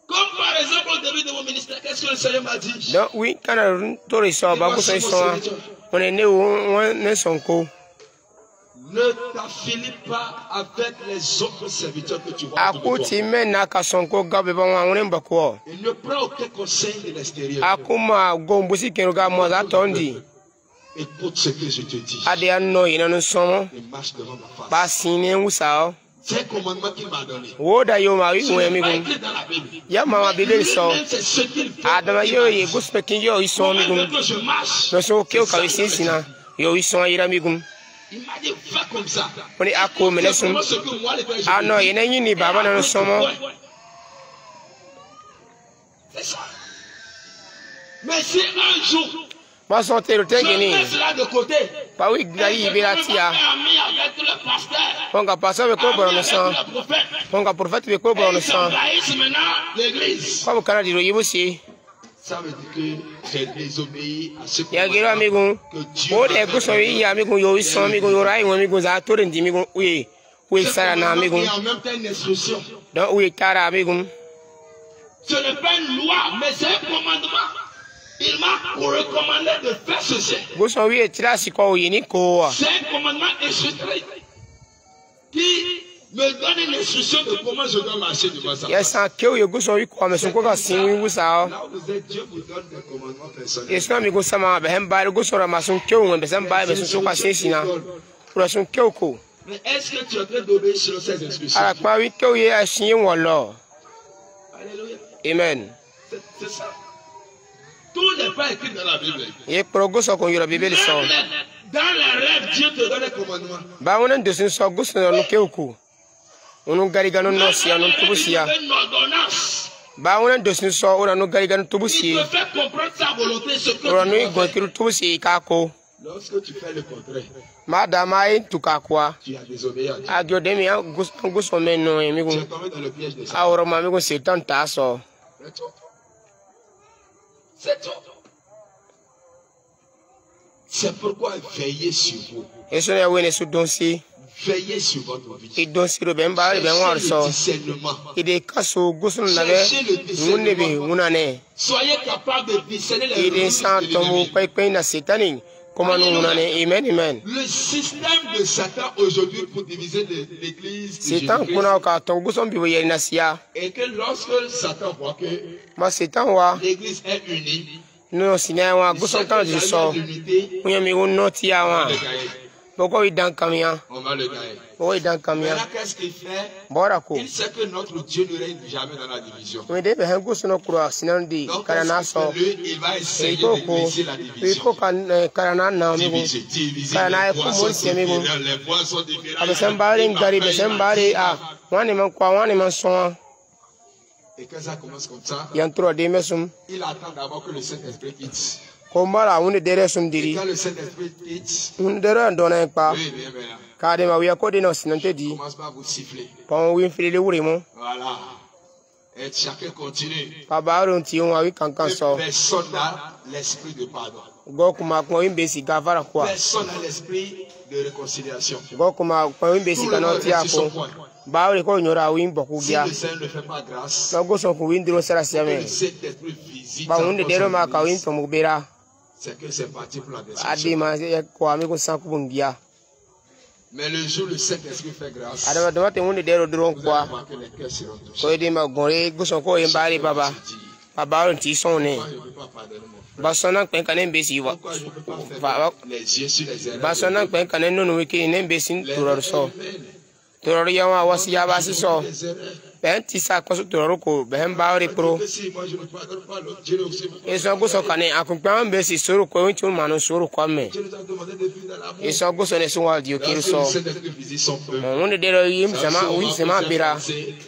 comme par exemple au début de mon ministère, qu'est-ce que le Seigneur m'a dit? Donc oui, quand on reçoit, on est né on son co. Ne t'affilie pas avec les autres serviteurs que tu vois. Akuti mena ka son ko gabe ba wa on mbako. Il ne prend aucun conseil de l'extérieur. Akuma gombusi kenoga mo za tondi. Écoute ce que je te dis. Ade anno ina no son. Et marche devant ma face. Ba sine wusa. C'est un commandement qu'il m'a donné. Woda yo ma wi we mi Pas gun. écrit dans la Bible. Ya ma Bible so. Lui-même, c'est ce qu'il fait. Adama yo ye guspe kin yo ison mi gun. Que je marche. No so ke o ka wi sina. Yo ison ira mi gun. Il m'a dit, fais comme ça. On est ako mele sun. C'est ce que moi, les frères, je Ah te non, dis. ina yini baba na no somo. C'est ça. Mais si un jour, Ma son te je rotengeni. mets cela de côté, Pa wi gai belatia. ami avec le pasteur, Ponga pastor be ko boro no avec san. le prophète, Ponga prophète be ko boro no ils san. envahissent maintenant l'église. Comme kana diro yibusi. Ça veut dire que j'ai désobéi à ce Ya gero mi gun. que Dieu O m'a de guso yi ya mi gun yo ison mi gun yo rai mi gun za to ndi mi gun we. We sara na mi gun. et en même temps une instruction. Donc we tara mi gun. Ce n'est pas une loi, mais c'est un commandement. Il m'a recommandé de faire ceci. Guso wi tira si ko yini ko. C'est un commandement instructif qui me donne une instruction de comment je dois marcher devant ça. Ya san ke yo guso wi ko me sun ko ka sin wi wusa. Là où vous êtes, Dieu vous donne des commandements personnels. Yesu mi gun sama be hem ba guso ra masun ke o be sam ba be sun ko sin sina. Pro sun ke ko. Mais est-ce que tu es en train d'obéir sur ces instructions? Ala pa wi ke o ye asin wo lo. Alléluia. Amen. C'est ça. Tout n'est pas écrit dans la Bible. Ye pro guso ko yoro Bible so. Dans les rêves, Dieu te donne des commandements. Ba wonen de sun so guso no ke ko. Unu gari ganu no sia no tubusia. Une ordonnance. Ba wonen de sun so ora no gari ganu Il tubusi. te fait comprendre sa volonté, ce que Ora tu no dois go faire. kiru tubusi ka ko. Lorsque tu fais le contraire, Madama e tukakwa. tu as désobéi à Dieu. Agyo de mi guso men no mi Tu es gun. tombé dans le piège de ça. Awro ma mi gun setan ta so. C'est tout. C'est tout. C'est pourquoi veillez sur vous. Eso ne wene su donsi. Veillez sur votre vie. I donsi ro ben ba be war Cherchez so. le discernement. I de kaso guso na be munne be unane. Soyez capable de discerner les I de rumeurs san de tomu l'ennemi. kwai na setani. Koma no unane. Amen amen. Le système de Satan aujourd'hui pour diviser l'église de Setan Jésus-Christ kuna ka to guso bi ye na sia. est que lorsque Satan voit que Ma setan wa l'église est unie, no sinya wa guso kan di so. l'unité, Unya mi gun no tia on wa. va le gagner. Boko i dan kamia. On va le gagner. Boko i dan kamia. Maintenant, qu'est-ce qu'il fait? Bora ko. Il sait que notre Dieu ne règne jamais dans la division. Me de be han guso no kura sinan di Donc, kana na qu'est-ce qu'il so. fait, lui, il va essayer Iko de ko. glisser la Iko division. kan kana na mi gun. Diviser, diviser. Kana Les e voix ko mo sont si mi gun. différentes, les voix sont différentes. Abe sembare ngari be sembare a. Wani man kwa wani man so. Et quand ça commence comme ça, Yantro de mesum. il attend d'abord que le Saint-Esprit quitte. Ko mara woni dere sum Et diri. quand le Saint-Esprit quitte, Un dere ndona pa. oui, bien, bien, Ka de ma wi ko de no sinante di. commence pas à vous siffler. Pa wi fili le wuri mo. Voilà. Et chacun continue. Pa ba ro ti won wi kankan Et so. personne n'a l'esprit de pardon. Go kuma ko wi be si gavara kwa. Personne n'a l'esprit de réconciliation. Gokuma kwa wimbe Tout sika le no monde tia réussit son ko. point. Bawe ko nyora wimbo ku Si bia. le Seigneur ne fait pas grâce, No goso ku windiro sara que siame. le Saint-Esprit visite Ba hunde encore dero son ma ka église, wimbo mu bera. c'est que c'est parti pour la destruction. Adima ko ami ko sanku bungia. Mais le jour où le Saint-Esprit fait grâce, Adama dama te hunde dero dron vous kwa. allez voir que les cœurs seront touchés. Ko edima gore goso ko embari baba. Baba on ti sonne. Pourquoi je ne peux pas pardonner mon frère? Basona kwen kanen besi wa. Pourquoi je ne peux pas faire les yeux sur les erreurs? Basona kwen kanen no wiki nen besin Les turor so. erreurs, Turor yawa wasi ya basi so. les erreurs. Ben ti sa ko turor ko ben baore pro. Si moi je ne pardonne pas l'autre, Dieu aussi vous pardonne. Eso goso kanen akun besi suru ko won ti manu suru ko me. Dieu nous a demandé de vivre dans l'amour. Eso goso ne sun wal dio kiri Lorsque so. le Saint-Esprit visite son peuple, Hunde dero yim sama wi sama bira.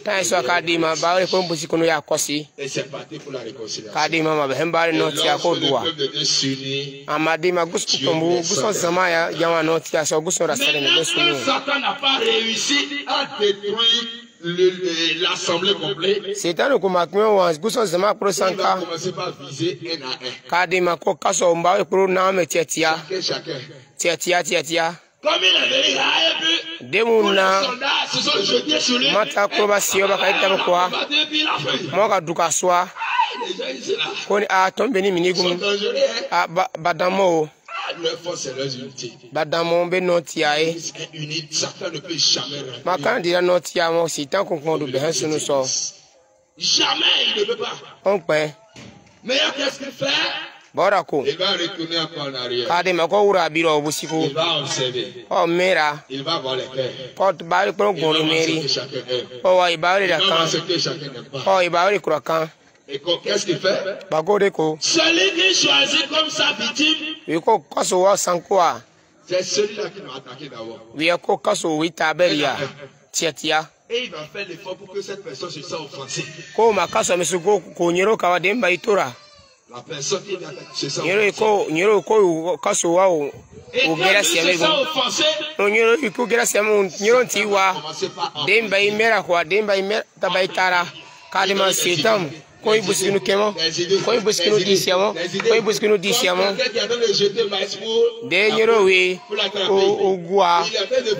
Ta eso ka di ma baore ko mbusi kono ya kosi. et c'est parti pour la réconciliation. Ka di ma ben baore no ti Lorsque ko le duwa. peuple de Dieu s'unit, Amadi ma gusto ko mbu gusto sama ya yawa no ti so gusto rasale ne maintenant sunu. Satan n'a pas réussi à détruire l'assemblée complète. Satan ko makme wa gusto sama pro Il va sanka. commencer par viser un à un. Ka di ma ko kaso mbawe pro na me tietia. Chacun. Tietia. Comme il est venu là, et puis Demuna les soldats se sont jetés sur lui. mata ko ba siyo ba ka ita ko Et puis il a fait. mo ka duka soa Les gens ici là ko ni a tombe ni mini sont gum dangereux. a badamo Leur force c'est leur unité. badamo be no tia e Ils sont unis, Satan ne peut jamais régner. ma kan dira no tia mo si tan ko ko do be sunu so Jamais il ne peut pas. on pe Mais qu'est-ce qu'il fait? bora ko Il va retourner un peu en arrière. ka de ma ko wura biro busiko Il va observer. o mera Il va voir les cœurs. ko ba ko Il va goro voir ce meri que chacun aime. o wa ibawre Il da va voir kan ce que chacun n'aime pas. o ibawre kura kan Et qu'est-ce qu'il fait? ba go de ko Celui qui choisit comme sa victime, wi ko kaso wa sanko a c'est celui-là qui m'a attaqué d'abord. wi ko kaso wi taberia tietia Et il va faire l'effort pour que cette personne se sente offensée. ko ma kaso mi su ko nyero ka wa de mba itora La personne qui est attaquée se sent nyero ko kaso wa o Et quand gera il siame se go sent offensé, no nyero ko gera siame nyero ti wa commencez par de mba imera ko de mba imera tabaitara ka de ma setam ko ibuskinu kemo ko ibuskinu disiamo ko ibuskinu disiamo de nyero we o gua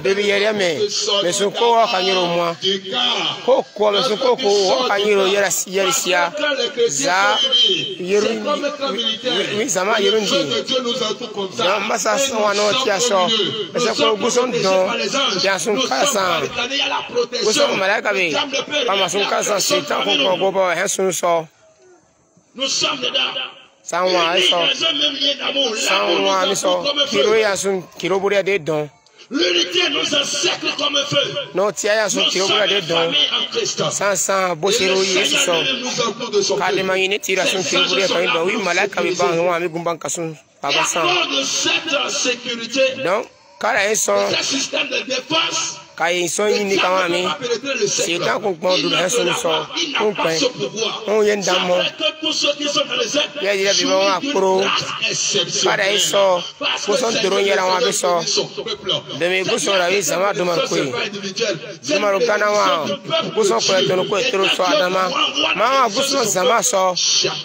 de yere me su ko wa ka nyero mo ko me su ko wa ka nyero yera sia za yeru wi sama yeru ndi na mbasa so wa no tia so ese ko guson do ya sun kasa guson malaka be kama sun kasa setan ko ko ba he sun so nous sommes dedans. sanwa so sanwa mi so kiro ya sun kiro buri de don L'unité nous encercle comme un feu. no tia ya sun Nous kiro sommes buri de une don famille en Christ. sansan bo Et sero le yesu so Seigneur nous entoure de son kade feu. ma yini tira sun kiro buri ka do wi malaka be ba wa mi gumban kasun Et baba à san cause de cette sécurité, donc kala en son ce système de défense, kay son yini ka wa mi setan ko ko do he sun so ko pe on yen damo ya dira bi ma pro kala en so ko son dro yera wa be so de me go so ra wi sama do mar ko sama ro kana wa go so ko to ko tro so adama ma wa go so sama so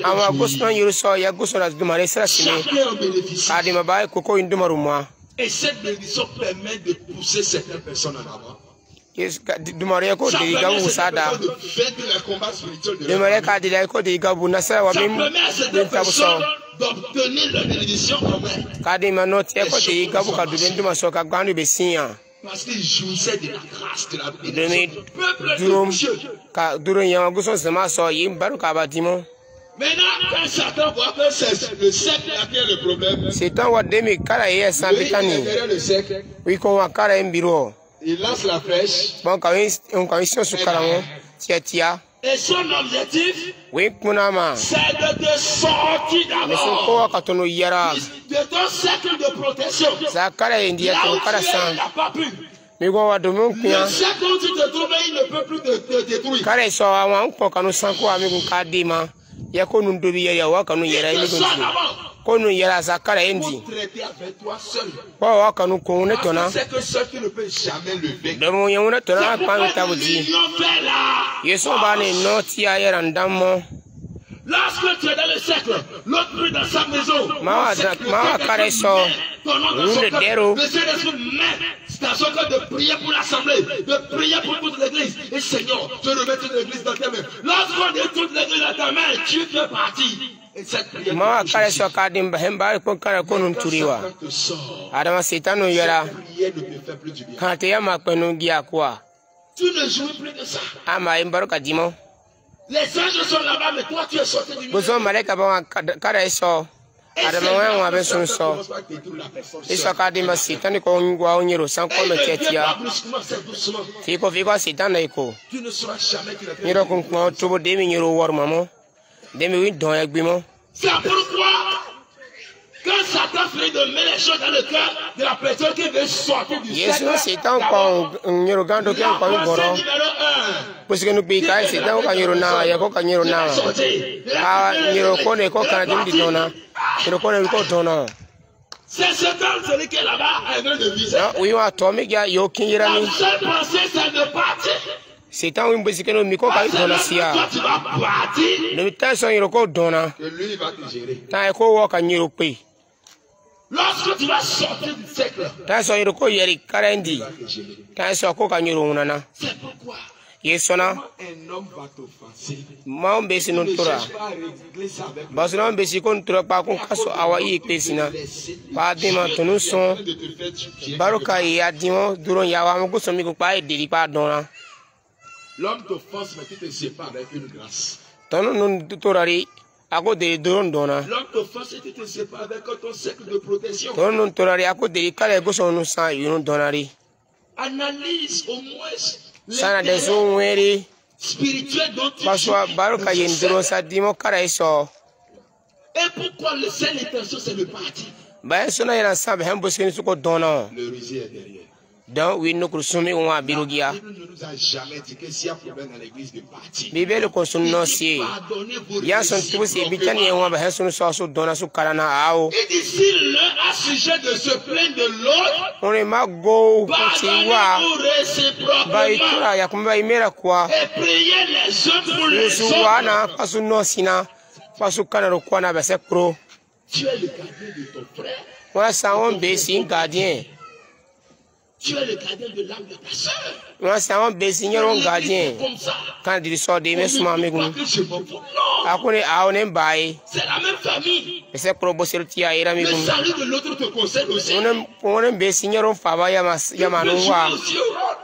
ama go so yuru so ya go so ra do mare sra sini kadi ma ba ko ko indu maru mo et cette bénédiction permet de pousser certaines personnes en avant. yes du mare ko Ça de permet ga à certaines usada personnes de vaincre les combats spirituels de de leur mare famille. ka de ko de ga bu na sa wa Ça mi permet à certaines personnes d'obtenir la bénédiction en main. kadi ma no tie ko de ga bu ka du ndu ma so ka gbandu be sinya Parce qu'ils jouissaient de la grâce, de la de bénédiction. me Le peuple de durum Dieu. ka duro ya go so sama so yim baru ka ba dimo Maintenant, quand Satan voit que c'est le cercle qui a le problème, setan wa de mi kala ye sa lui, il est bitani derrière le cercle, wi ko wa kala en biro il lance la flèche. bon ka wi on ka wi so su kala mo tia Et son objectif, wi kuna ma c'est de te sortir me so ko d'abord wa ka to no yara de ton cercle de protection. za kala en dia Là to où kala tu es, san il n'a pas pu. mi go wa do mon Le kuya cercle où tu te trouves, il ne peut plus te détruire. kala so wa ko kanu san ko ami kun ka di ma ya ko nun do bi ya wa kanu yara mi Il te kun sort d'abord ko nun yara za kala endi pour traiter avec toi seul. ko wa kanu ko ne to na Parce que c'est que seul tu ne peux jamais le vaincre. de mo ya ne to na C'est pa mi pourquoi tabuji ils l'ont fait là. yeso ba ne no tia yara ndamo Lorsque tu es dans le cercle, l'autre plus dans sa maison. Ma carré so. Une dero. Monsieur l'esprit met dans son cœur de prier pour l'assemblée, de prier pour toute l'église. Et Seigneur, je remets toute l'église dans tes mains. Lorsqu'on dit toute l'église dans ta main, tu fais partie. Et cette prière. Ma carré so kadim bahemba ko kara konun turiwa. Adama Satan yara. Quand ya ma penu gia quoi. Tu ne jouis plus de ça. Ama imbaruka dimo. Les anges sont là-bas, mais toi tu es sorti du milieu. Bozo maleka ba carré so. Adama wa ben son so. Isa kadima Satan ko ngwa onyero san ko metetia. Fiko Satan na iko. Tu ne seras jamais qui le Nyero ko ko tubo demi nyero war mamo. Demi wi don egbimo. C'est pourquoi quand Satan fait de mettre les choses dans le cœur de la personne qui veut sortir du Yesu cercle, Satan ko nyero gando ke ko goro. Parce que nous pays kai Satan ko nyero na ya ko nyero na. Ah nyero ko ne ko kana dim di dona. Nyero ko ne ko dona. c'est Satan celui qui est là-bas en train de viser. Oui wa to mi ga yo kinira La mi. seule pensée c'est de partir. Satan wi mbesi ke no mi ko kai dona sia. Toi tu vas partir. Ne ta so nyero ko dona. Et lui il va te gérer. Ta ko wo ka nyero pe. Lorsque tu vas sortir du cercle, Ta so nyero ko yeri karendi. il va te gérer. Ta so ko ka nyero unana. C'est pourquoi Yesona un homme va t'offenser. ma mbesi non Ne tora. cherche pas à régler ça avec Basuna mbesi ko tora pa ko kaso awa yi pesina. Pa dima tonu son. de te faire juger. Baroka ya dimo duron ya wa mo ko so mi ko pa e deli pa dona. L'homme t'offense, mais tu te sépares avec une grâce. Tonu non torari ako de duron dona. L'homme t'offense et tu te sépares avec ton cercle de protection. Tonu non torari ako de kala ko so no san yun donari. Analyse au moins Sana de so l'intérêt weri spirituel dont tu baswa jouis. baroka yen duron sa dimo kara iso. Et pourquoi le seul intention c'est de partir? Ba so na yana sa be hem boskeni su ko dona. Le rusé est derrière. Donc oui no kusumi wa birugia. La Bible ne nous a jamais dit que s'il y a problème dans l'église de partir. Bibele ko sun no si. Pardonnez vos Ya son tubu si bitani en wa ba hesun so so dona su karana ao. Et d'ici l'un a sujet de se plaindre de l'autre, On est ma go ti wa. pardonnez-vous Ba réciproquement itura ya kumba imera kwa. et priez les uns pour les Yesu autres. wana pasu no sina. Pasu kana ro kwa na ba se pro. Tu es le gardien de ton frère. Wa sa on be si gardien. Tu es le gardien de l'âme de ta soeur. Wa sa on be si nyoro gardien. Comme ça. Kan di so de mes ma On ne megun. dit pas que je m'en fous. Non, Akune a ne bai. c'est la même famille. Se pro bo ser ti a ira Le megun. salut de l'autre te concerne aussi. On be si nyoro fa ba ya ma no Tu peux wa. jouer aussi au rôle.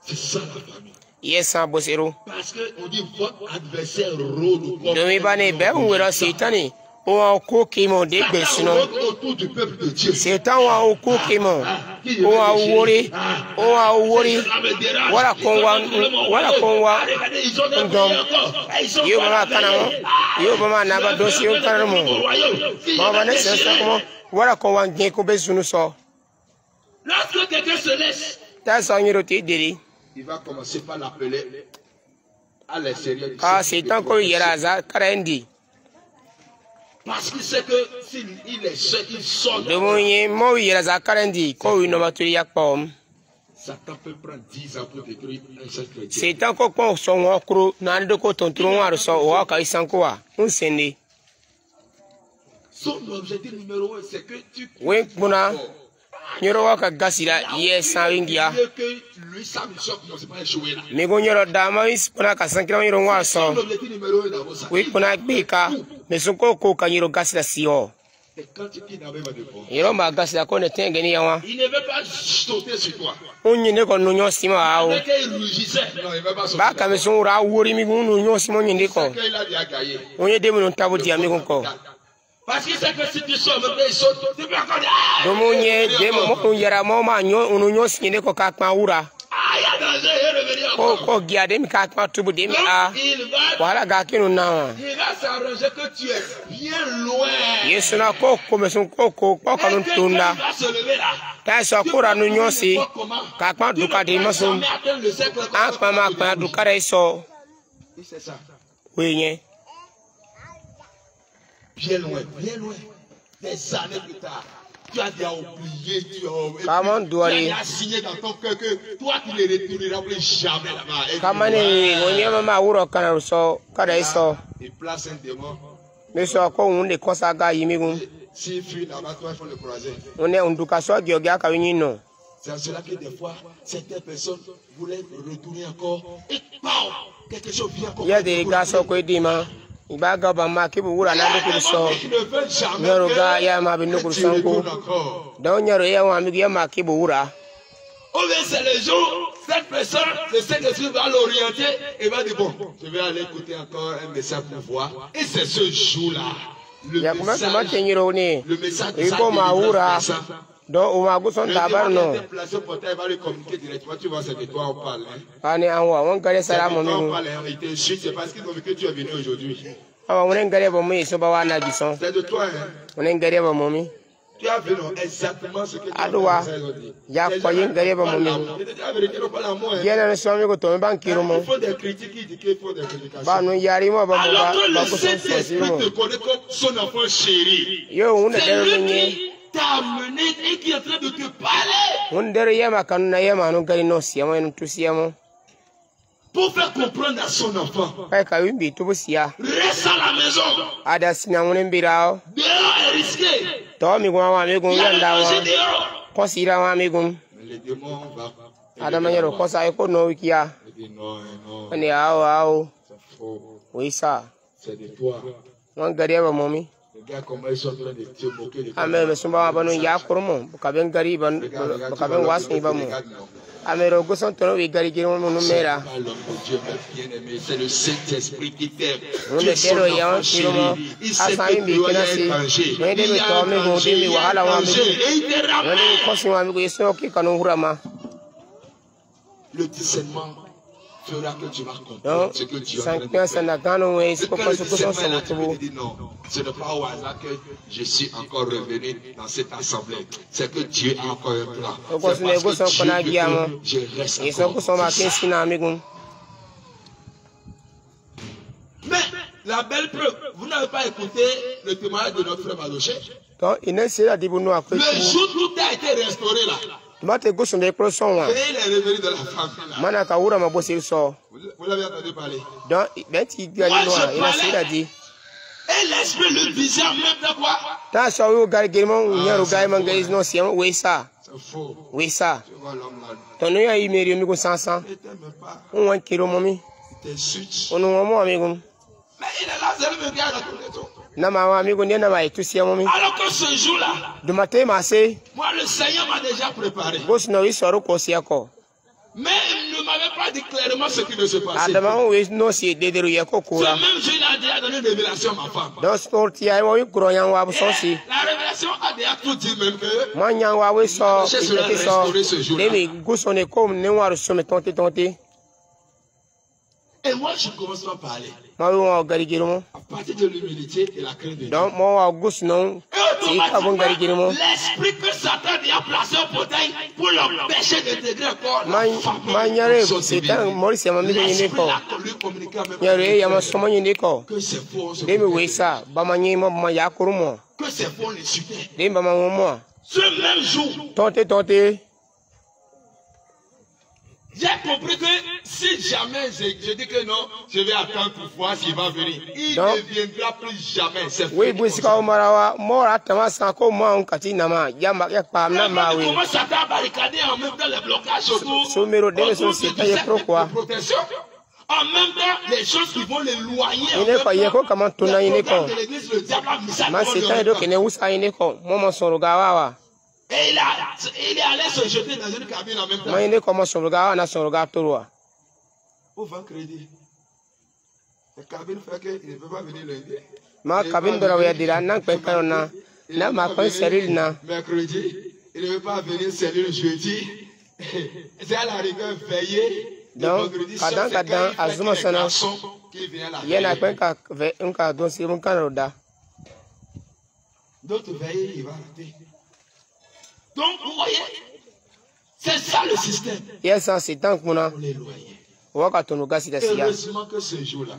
C'est ça la famille. Yesa bo seru. Parce qu'on dit votre adversaire rôde au corps. Domi bane be wera Satani. O wa ko kimo de be sino. Rôde autour du peuple de Dieu. Satan wa o ko kimo. O wa wori. O wa wori. Wala kon wa ndom. Yo mama kana mo. Yo mama na ba do si o kana mo. Mama ne se sa mo. Wala kon wa nge ko be sunu so. Lorsque quelqu'un se laisse, Ta so nyiro ti diri. il va commencer par l'appeler à l'extérieur du Ah cercle. Satan ko yera za karendi. Parce qu'il sait que s'il est seul, il sort. Do mo yin mo yera za karendi ko wi no maturi yakpom. Satan peut prendre 10 ans pour détruire un seul chrétien. Satan ko ko so won kro na ndo ko tonturu wa so wa ka isanko wa. Unsende. Son objectif numéro 1, c'est que tu We kuna nyoro wa ka gasira ye sawingia. mieux que lui, sa mission commence pas à échouer là. Me go nyoro da ma is kuna ka sankira nyoro wa so. Son objectif numéro 1 d'abord, ça. We kuna beka me so ko ka nyoro gasira sio. Et quand tu quittes avec de bon, Yoro ma gasira ko ne tengeni yawa. il ne veut pas sauter sur toi. Onyi ne ko no nyo sima awo. Dès qu'il rugissait, non, il ne veut pas sauter. Ba ka me so ra wori mi gu no nyo simo nyinde ko. Il a déjà gagné. Onye de mo ntabu dia mi ko. Parce qu'il sait que si tu sors, même il saute, tu peux encore dire, Do mo nye de mo yara mo ma nyo no nyo sine ko ka pa wura. ah, il y a danger, il est revenu encore. Ko gia de mi ka pa tubu de mi a. Donc, il va Wala ga kinu na. s'arranger que tu es bien loin. Yesu na ko me so ko ka no Et que tunda. quand il va se lever là, Ta so ko ra no nyo si. comment Ka pa du ka de ma so. jamais atteindre le cercle A pa ma pa du ka re so. c'est ça. We nye. Bien loin, bien loin. Des années plus tard. Tu as déjà oublié, Comment doit tu as il- déjà signé dans ton cœur que toi tu ne retourneras plus jamais là-bas. Et Kama ni onye mama wuro kana so ka re so. il place un démon Mais ça, quoi, on est comme ça, gars, s'il fuit là-bas, toi, il faut le croiser. On est en tout cas, soit Gioga, non. C'est à cela que des fois, certaines personnes voulaient retourner encore et quelque chose vient encore. Il y a des gars qui ont dit, il va gaba qui vous la nando pour ça. Nyaro ga ya ma bino pour sanko. Donc nyaro ya wa mi ya ma ki boura. Oh mais c'est le jour cette personne le Saint-Esprit va l'orienter et va dire bon, je vais aller écouter encore un message pour voir. Et c'est ce jour-là. Le message de sa délivrance. Donc, on va go son tabar non. Il va lui communiquer directement. Tu vois, c'est de toi on parle. Allez, on va ça mon on parle, il te chute, c'est parce que tu es venu aujourd'hui. On est garé pour moi, so ba na disson. C'est de toi. On est garé pour moi. Tu as vu exactement ce que tu as dit. Ya koyin garé pour moi. Ya na so mi ko to ban kiro mo. Il faut des critiques, il dit qu'il faut des critiques. Ba no yari mo ba mo ba ko te connaît comme son enfant chéri. Yo, on est t'a amené et qui est en train de te parler. On derrière ma canne, yama no gari no siamo en tout siamo. Pour faire comprendre à son enfant. Reste à la maison. Ada sinamune mbirao. Dehors est risqué. To mi gwa wa mi gun yanda wa. Ko sira wa mi gun. Les démons va. Ada manyero ko sa ko no wikia. Non. Ani ao. C'est faux. Oui ça. C'est de toi. On gari ba momi. Les gars comment ils sont en train de te moquer de toi. Ame me sumba ba no ya kurmo. Ka ben gari ban ka ben wasni ba mo. Amero goson tono wi gari giro mo numera. C'est le Saint-Esprit qui t'aime. On est héros ya kiro il sait que tu dois être danger. Mais de to me go de mi wahala wa mi. On ko si wa mi go yeso ki kanu hurama. Le discernement fera que tu vas comprendre ce que tu as. Non, ce n'est pas au hasard que je suis encore revenu dans cette assemblée. C'est que Dieu a encore un plan. C'est parce que Dieu veut que je reste encore. Mais la belle preuve, vous n'avez pas écouté le témoignage de notre frère Madoché. Le jour où tout a été restauré là. Mate gosun de proson wa. Et il est revenu de la femme. Mana ka wura ma bosi so. Vous l'avez entendu parler. Donc ben ti gari noa, il a sira di. Et l'esprit le disait en même temps quoi? Ta so yo gari girmon nyaro gari man gari no siam we sa. C'est faux. We sa. Tu vois l'homme là. Tono ya imeri mi go sansan. Il t'aime pas. On wan kiro momi. Il te suit. On no mo amigo. Mais il est là, c'est le gars de tout. Na ma amigo ne na ma tu siam momi. Alors que ce jour-là, de matin ma se. Moi le Seigneur m'a déjà préparé. Gos no isoro ko siako. Mais il ne m'avait pas dit clairement ce qui ne se passait. Adama we no si de deru yako kura. Ce même jour il a déjà donné une révélation à ma femme. Dans sport ya wo kuro yan wa so si. La révélation a déjà tout dit même que man yan wa we so il so. Demi gos on est comme ne wa so me tonte. Et moi je commence à parler. Ma wo gari girmo. À partir de l'humilité et la crainte de Dieu. Donc mo wa gos non. L'esprit que Satan a placé au portail pour l'empêcher d'intégrer encore la famille. Satan Maurice m'a mis ko. Yare ya ma somo ni ko. Que c'est faux. Demi we sa ba ma nyi mo ma ya kurumo. Que c'est faux les suites. Demi ba ma mo. Ce même jour. Tonte. J'ai compris que si jamais je dis que non, je vais attendre pour voir s'il va venir. Il ne viendra plus jamais. C'est oui, Boussika Omarawa, Mora Tamasa, comment Katinama, Yama Yapam, Maui. Comment ça t'a barricadé en même temps les blocages autour? Somero Demeson, c'est pourquoi. En même temps, les choses qui vont l'éloigner. Il n'est pas Yako, comment tourner une école. Mais c'est un de Keneus à une école, Maman Sorogawa. Et il est allé se jeter dans une cabine en même temps. Moi, il est comme son regard, on a son regard tout droit. Au vent crédit. La cabine fait qu'il ne peut pas venir lundi. Ma cabine de la dire, n'a pas fait un n'a ma pas serré na. Mercredi, il ne veut pas venir serrer le jeudi. C'est à la rigueur veillé. Donc, kadang, azuma sana. Il y a un cas dont c'est mon canada. D'autres veillent, il va rater. Donc, vous voyez, c'est ça le système. Yes, c'est tant que on l'éloigner. Heureusement que ce jour-là,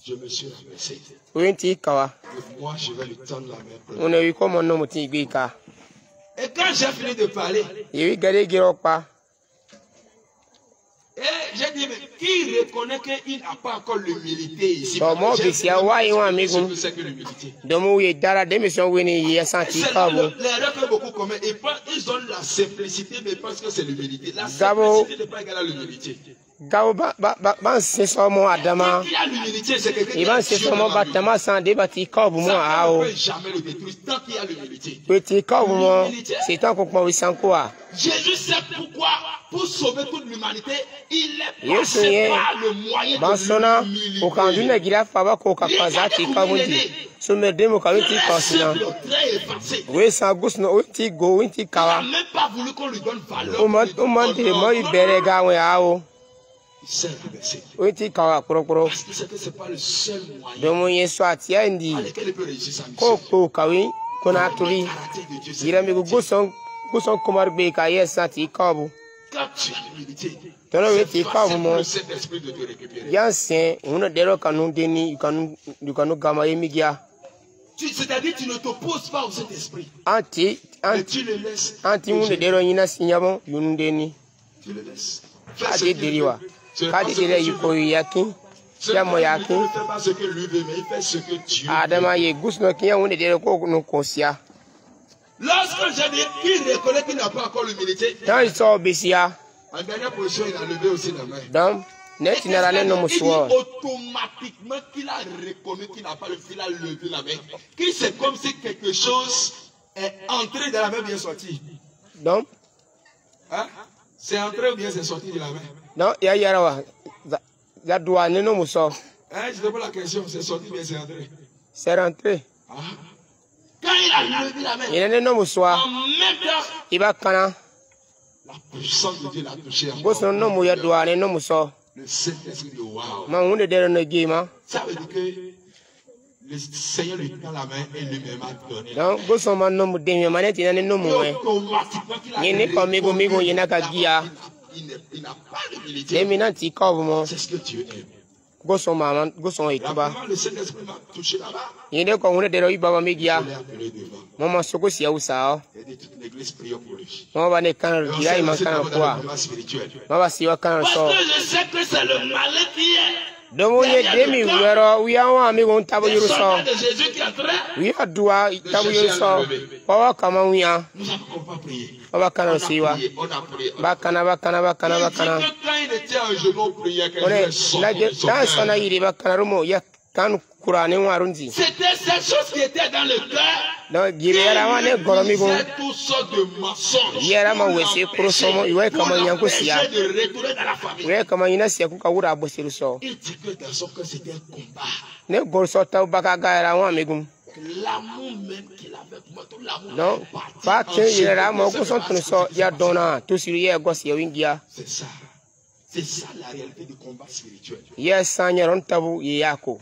je me suis renversé. Moi, je vais lui tendre la main. Et quand j'ai fini de parler, et j'ai dit, mais qui reconnaît qu'il n'a pas encore l'humilité ici. Comment bisia wa yi wa migun. Domo ye dara démission wini ye santi kabo. L'erreur que beaucoup commettent, ils ont la simplicité, mais parce que c'est l'humilité. La simplicité n'est pas égale à l'humilité. Gabo ban se somo adama. L'humilité, c'est quelqu'un qui Iban se somo batama sans débattre kabo mo a o. jamais le détruire tant qu'il y a l'humilité. Petit kabo mo c'est tant qu'on peut sanko a. Jésus sait pourquoi, pour sauver toute l'humanité, il est passé par le moyen de l'humilité. Ukanduna gira faba ko kapazati kabundi. Sume demo kawiti kosina. We sa gusno uti go uti kawa. Il n'a même pas voulu qu'on lui donne valeur. Oman de mo iberega we awo. Uti kawa kurokuro. Parce que c'est pas le seul moyen. Domo yeso atia ndi. Avec lequel il peut réussir sa mission. Ko kawi kona turi. Gira mi guson komar be ka yesati kabu. Quand tu as l'humilité, Tono we ti kabu mo. le Saint-Esprit de te récupérer. Yansen uno dero kanu deni kanu gama yemigia. C'est-à-dire tu ne t'opposes pas au Saint-Esprit. Mais tu le laisses. Anti uno dero yina sinyabo yundeni. Tu le laisses. Ade deriwa. Kadi dire yuko yakin. Yamo yakin. Il ne fait pas ce que lui veut, mais il fait ce que Dieu veut. Adama ye gusno kiya uno dero ko no konsia. Lorsque j'ai dit qu'il reconnaît qu'il n'a pas encore l'humilité, Dans il sort besia. en dernière position, il a levé aussi la main. Donc net inarale no Il dit muswa. automatiquement qu'il a reconnu qu'il n'a pas le fil, il a levé la main. Qu'il c'est comme si quelque chose est entré dans la main, bien sorti. Donc Hein? C'est entré ou bien c'est sorti de la main? non ya yarawa. Ya douane no muso. Hein? Je te pose la question, c'est sorti ou bien c'est entré? C'est rentré. Ah. Quand il a levé la main, Il est no muswa. en même temps, Iba kana. la puissance de Dieu l'a touché encore. Gusno no mu ya douane no muso. Le Saint-Esprit de wow. Ma uno dero no gima. Ça veut dire que le Seigneur lui prend la main et lui-même a donné. Donc gusno man no mu demi manet inane no mu. Automatiquement qu'il a Yene ko migo yena ka gia. il n'a pas d'humilité. Eminanti kabu mo. C'est ce que Dieu aime. Gusno mama gusno Et ituba. après, le Saint-Esprit m'a touché là-bas. Yene ko uno dero ibaba migia. Je l'ai appelé devant. Mama soko sia usao. Il a dit toute l'église prions pour lui. Mama bane kana Et on gira s'est iman lancé kana dans le kwa. combat spirituel. Mama siwa kana so. Parce que je sais que c'est le malin qui est. Domo ye demi wero wi anwa amigo ntabo Les yuru soldats so. de Jésus qui entraient, Wi adua tabo yuru so. Wawa kama wiya. nous n'avons pas prié. Baba On kana a siwa. prié, on a prié. Bakana. Il dit que quand il était en genoux priait, quelque Ore chose la sortait de son ta cœur. sona yiri bakana rumo ya kan kurane warunzi. C'était cette chose qui était dans le cœur. Donc gire yara wane goromigo. Il disait toutes sortes de mensonges. Yara ma wese krosomo iwe kama nyanko siya. de retourner dans la famille. Iwe kama ina siya kuka wura abosiru so. Il dit que dans son cœur c'était un combat. Ne gorso ta baka gaira wa amigum. L'amour même qu'il avait pour moi, tout l'amour. Donc fa ke yara ma ko son tunu so ya dona to siru ye gosi ya wingia. C'est ça. C'est ça la réalité du combat spirituel. Ye sanya ron tabu ye yako.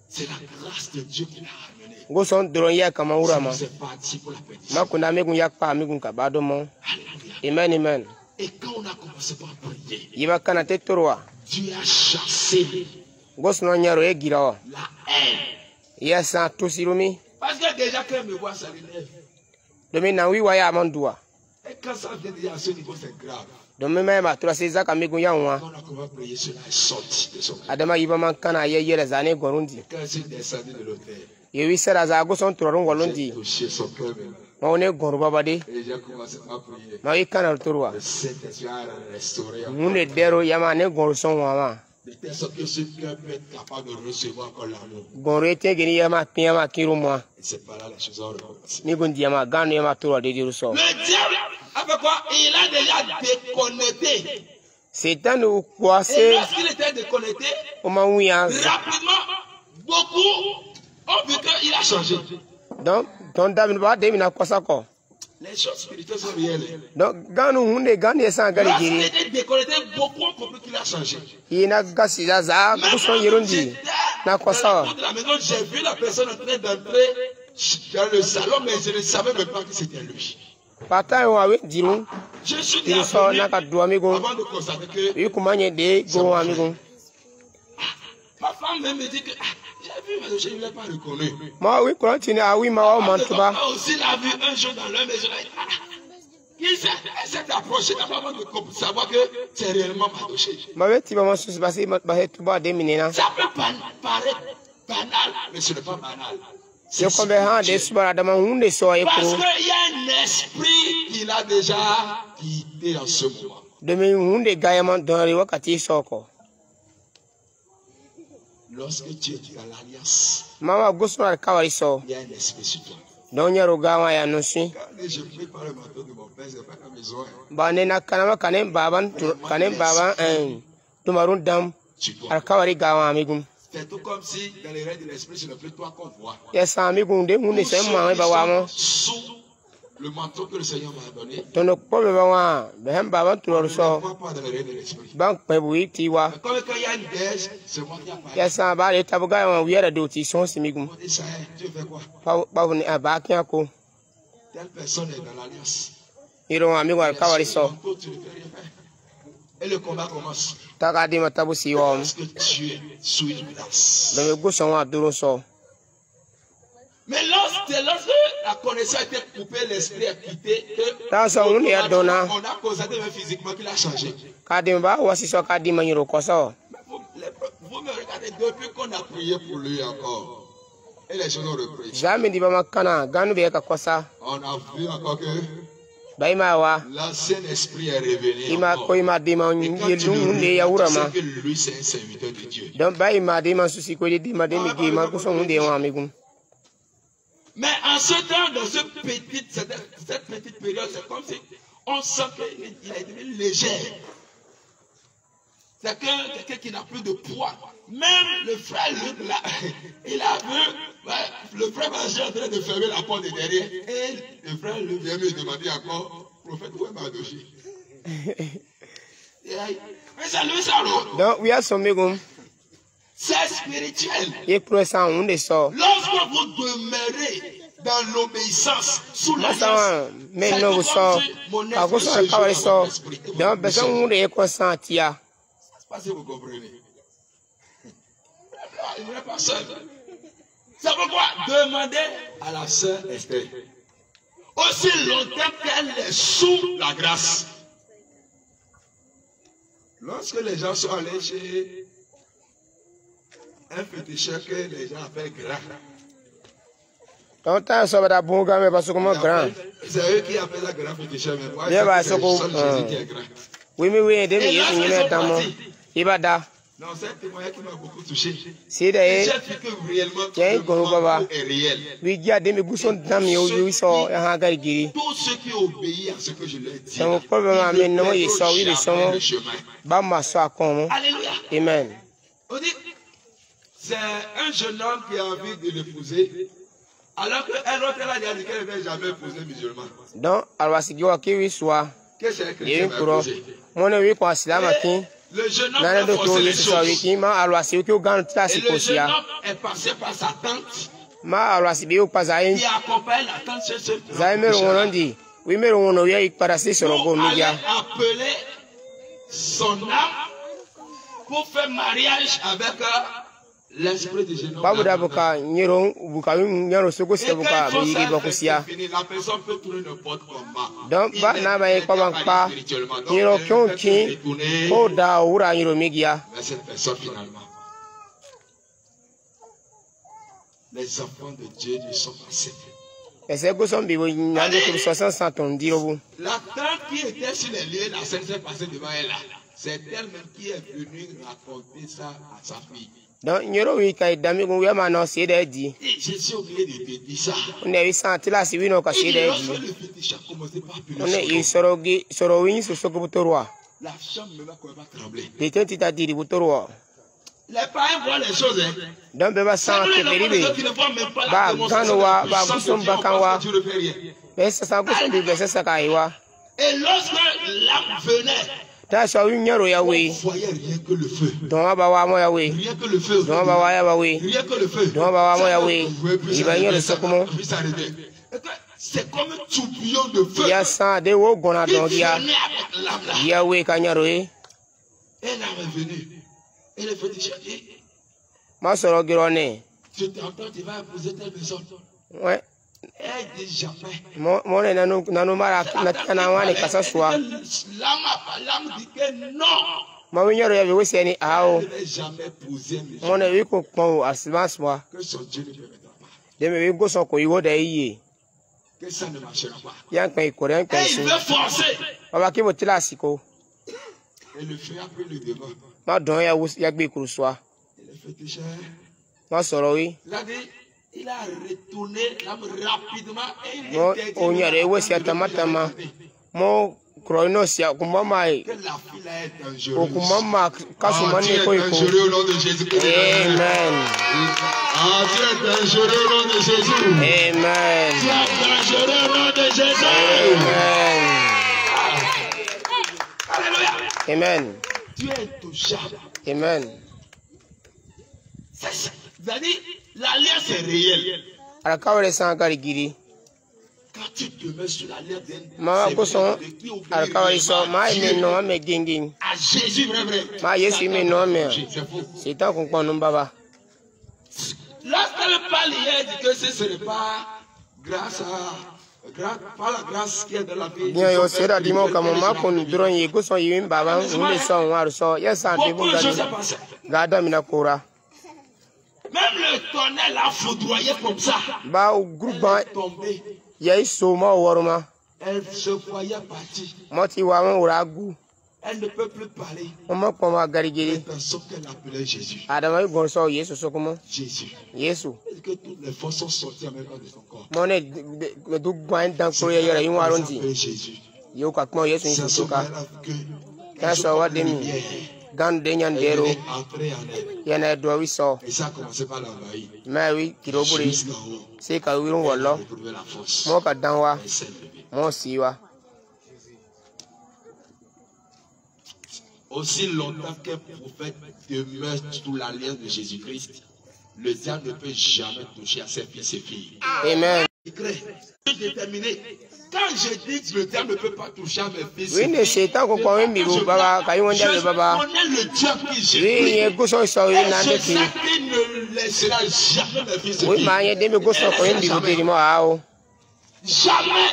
C'est la grâce de Dieu qui l'a ramené. Goson doron ya kama wura ma. C'est parti pour la pétition. Makuna amigun ya pa amigun ka bado mo. Alléluia. Amen. Et quand on a commencé par prier, Yiba kana te torwa. Dieu a chassé Gosno nyaro e girawa. la haine. Ya sa to sirumi. Parce que déjà quand il me voit, ça l'énerve. Domi na wi wa ya mandua. Et quand ça vient déjà à ce niveau, c'est grave. Domi ma ma tura se zaka amigun ya nwa. Quand on a commencé à prier, cela est sorti de son cœur. Adama yiba man kana ye yele zane gorundi. Quand c'est descendu de l'autel, Yewi sera za goson toron j'ai walondi. touché son cœur même. Ma one goru babade. Et j'ai commencé à prier. Ma wi kana torwa. Le Saint-Esprit a restauré encore. Mune dero yama ne goru son wa. De telle sorte que ce cœur peut être capable de recevoir encore l'amour. Goru ete geni yama piyama kiru moi. Et c'est pas là la chose à recommencer. Ni gondi yama ganu yama torwa de diru so. Le diable, avec quoi il a déjà déconnecté. Satan ou quoi Et c'est lorsqu'il était déconnecté, o ma wiya. rapidement, beaucoup ont vu qu'il a changé. Donc ton damin ba de mina kwasa ko. Les choses spirituelles sont réelles. Donc ganu hunde ganu esa gari Lorsqu'il giri. était déconnecté, beaucoup ont compris qu'il a changé. Ina gasi za Même goson quand yirundi. j'étais Na dans kwasa. la porte de la maison, j'ai vu la personne en train d'entrer dans le salon, mais je ne savais même pas que c'était lui. Pata yo awe diru. Je suis Diru so na ka du amigo. avant de constater que Wi kumanye de go amigo. ma femme même me dit que j'ai vu, mais je ne l'ai pas reconnu. Ma wi ko tini awi ma wa mantuba. Papa aussi l'a vu un jour dans leur maison. Il s'est approché d'abord de savoir que c'est réellement Madoché. Ça peut paraître banal, mais ce n'est pas banal. Parce qu'il y a un esprit qu'il a déjà quitté en ce moment. Lorsque tu es dans l'alliance, il y a un esprit sur toi. Quand je prie par le manteau de mon père, ce n'est pas comme besoin. C'est tout comme si dans les règles de l'esprit, ce n'est plus toi qu'on voit. Sous le manteau que le Seigneur m'a donné, on ne voit pas dans les règles de l'esprit. Comme quand il y a une baisse, c'est moi qui apparaît. On dit ça, tu fais quoi? Telle personne est dans l'alliance. Et le combat commence. Parce que tu es sous une grâce. Mais lorsque la connaissance a été coupée, l'esprit a quitté, on a constaté même physiquement qu'il a changé. Vous me regardez depuis qu'on a prié pour lui encore. Et les gens ont repris. On a vu encore que l'ancien esprit est revenu. Et quand tu le regardes, c'est que lui, c'est un serviteur de Dieu. Mais en ce temps, dans cette petite période, c'est comme si on sent qu'il a été léger. C'est quelqu'un qui n'a plus de poids. Même le frère Luc, là, il a vu, le frère Manger en train de fermer la porte de derrière. Et le frère Luc vient me demander encore, prophète, où est Madoché? Mais c'est lui, ça, donc, we are some. C'est spirituel. Lorsque vous demeurez dans l'obéissance, sous l'alliance, c'est comme si mon esprit se joue dans mon esprit. Je ne sais pas si vous comprenez. Il n'est pas seul. C'est pourquoi demandez à la sœur Esther, aussi longtemps qu'elle est sous la grâce. Lorsque les gens sont allés chez un féticheur que les gens appellent grand. C'est eux qui appellent la grand féticheur, mais moi, c'est celui qui est grand. Oui, non, c'est un témoignage qui m'a beaucoup touché. J'ai vu que réellement tout est réel. Tous ceux qui obéissent à ce que je leur dis, ils le chemin. Alléluia. Amen. On dit, c'est un jeune homme qui a envie de l'épouser, alors qu'elle autre a dit qu'elle ne va jamais épouser un musulman. Donc, qu'est-ce que chrétien va épouser? Le jeune homme a forcé les choses. Et le jeune homme est passé par sa tante qui accompagne la tante chez ce pour aller appeler son âme pour faire mariage avec l'esprit du jeune homme. Et quand il faut ça, c'est fini. La personne peut tourner n'importe comment. Il est spirituellement. Donc, elle peut retourner vers cette personne finalement. Les enfants de Dieu lui sont passés. La tante qui était sur les lieux, la scène s'est passée devant elle là. C'est elle-même qui est venue raconter ça à sa fille. Donc, je suis obligé de te dire ça. La chambre ne va pas trembler. Les parents voient les choses. Et lorsque l'âme venait, on voyait rien que le feu. Rien que le feu. Rien que le feu. C'est comme un tourbillon de feu. Qui venait avec l'âme là. Et l'âme est venue. Et le féticheur dit, je t'entends, tu vas épouser telle personne. Ouais. Mon nanu mara na wani kasaswa. L'âme dit que non. Mami nyoro ya biwe seni ao. Je n'ai jamais posé mes Mon jambes. wi ko pon asmas moi. Que son Dieu ne permettra pas. Deme wi go so ko iwo da yi. Que ça ne marchera pas. Yan kan ko yan Et kan il sin. veut forcer. Baba ki bo tilasiko. Et le frère a pris le devant. Ma don ya gbe kuruswa. Et le féticheur. Ma soro wi. Il a retourné l'âme rapidement et il Mo était dit onyare we sia tamatama. Mo kroino sia kumama que la fille est dangereuse. okumama kasumani Tu es ko iko. dangereux au nom de Jésus-Christ. Amen. Ah, tu es dangereux au nom de Jésus. Amen. Tu es dangereux au nom de Jésus. Amen. Alléluia. Amen. Tu es touchable. Amen. C'est-à-dire, l'alliance est réelle. Arakawre sankari giri. Quand tu te mets sur l'alliance Ma ko son de qui obéit arakawre so ma Dieu, ime no me gingin. à Jésus, vrai. Ma Yesu ime no me. C'est faux. Satan ko pon baba. Lorsqu'elle parle, il dit que ce ne serait pas grâce par la grâce qui est de la vie. Bien yo sera dimo kamo ma kon duron ye ko son yim baba unde so waru so yesa de bu Beaucoup de choses gadi. se passaient. Gada mina kora. Même le tonnerre l'a foudroyé comme ça. Ba o grupa Elle est tombée. ye so ma woruma. Elle se voyait partie. Moti wa won uragu. Elle ne peut plus parler. O ma ko ma gari Les giri. personnes qu'elle appelait Jésus. Adama yu gon so Yesu so kuma. Jésus. Yesu. Et que toutes les forces sont sorties en même temps de son corps. Mone du gwan dan ko ye yara yin Elle waronti. s'appelle Jésus. Yo ka kuma Yesu C'est yin son suka. que Ka so wa demi. Gan de nyan elle dero. est entrée en elle. Yana do wi so. Et ça a commencé par l'envahir. Ma wi kiroburi. Jusqu'en haut. Se ka wirun Elle a wollo. retrouvé la force. Mo ka danwa. Elle s'est levée. Mo siwa. Aussi longtemps qu'un prophète demeure sous l'alliance de Jésus-Christ, le diable ne peut jamais toucher à ses fils et filles. Amen. Je suis déterminé. Quand je dis que le diable ne peut pas toucher à mes fils Wi et ne filles, setan ko kwa wi miru baba ka yin wanda je baba. connais le Dieu qui Wi j'ai ye go so so et wi na je de sais ki. qu'il ne laissera jamais mes fils et Wi filles. ma ye de me go so ko yin miru de mo ao. Jamais.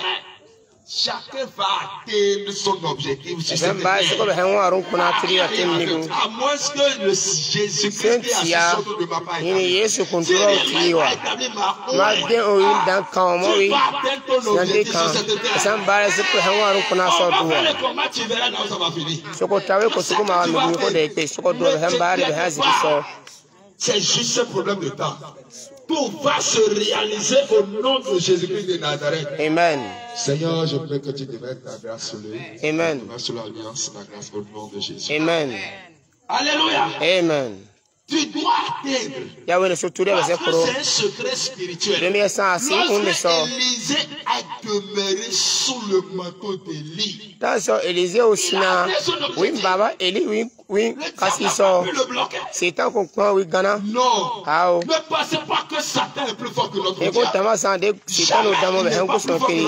Chacun va atteindre son objectif sur cette Zan ba su ko be terre. han warun kuna tri ya tem ni gu. À moins que le Jésus-Christ est Sentia assis de ma part. ni Yesu kun Si turo réellement il tiwa. a établi ma Ma de o yin dan kan mo tu wi. vas atteindre ton Nan de objectif kan. sur cette terre. Zan ba su ko han warun kuna so On va duwa. faire le combat, tu verras là où ça va finir. Soko tawe ko suko ma mi gu ko de ke soko do han ba de ha ziki so. C'est juste un problème de temps. Tout va se réaliser au nom de Jésus-Christ de Nazareth. Amen. Seigneur, je prie que tu déverses ta grâce sur lui. Amen. Déverse sur l'alliance, ta grâce au nom de Jésus. Amen. Alléluia. Amen. Tu dois atteindre. Ya wele so ture be se Parce que pro. c'est un secret spirituel. Premier sang asi unde so. Lorsque Élisée a demeuré sous le manteau d'Élie, Dan so Elise o sina. Wi baba Eli wi le kasi diable so. n'a pas pu le bloquer. Setan ko kwa wi gana. Non. Ao. Ne pensez pas que Satan est plus fort que notre E ko Dieu. tama san de setan o damo be han ko so kiri.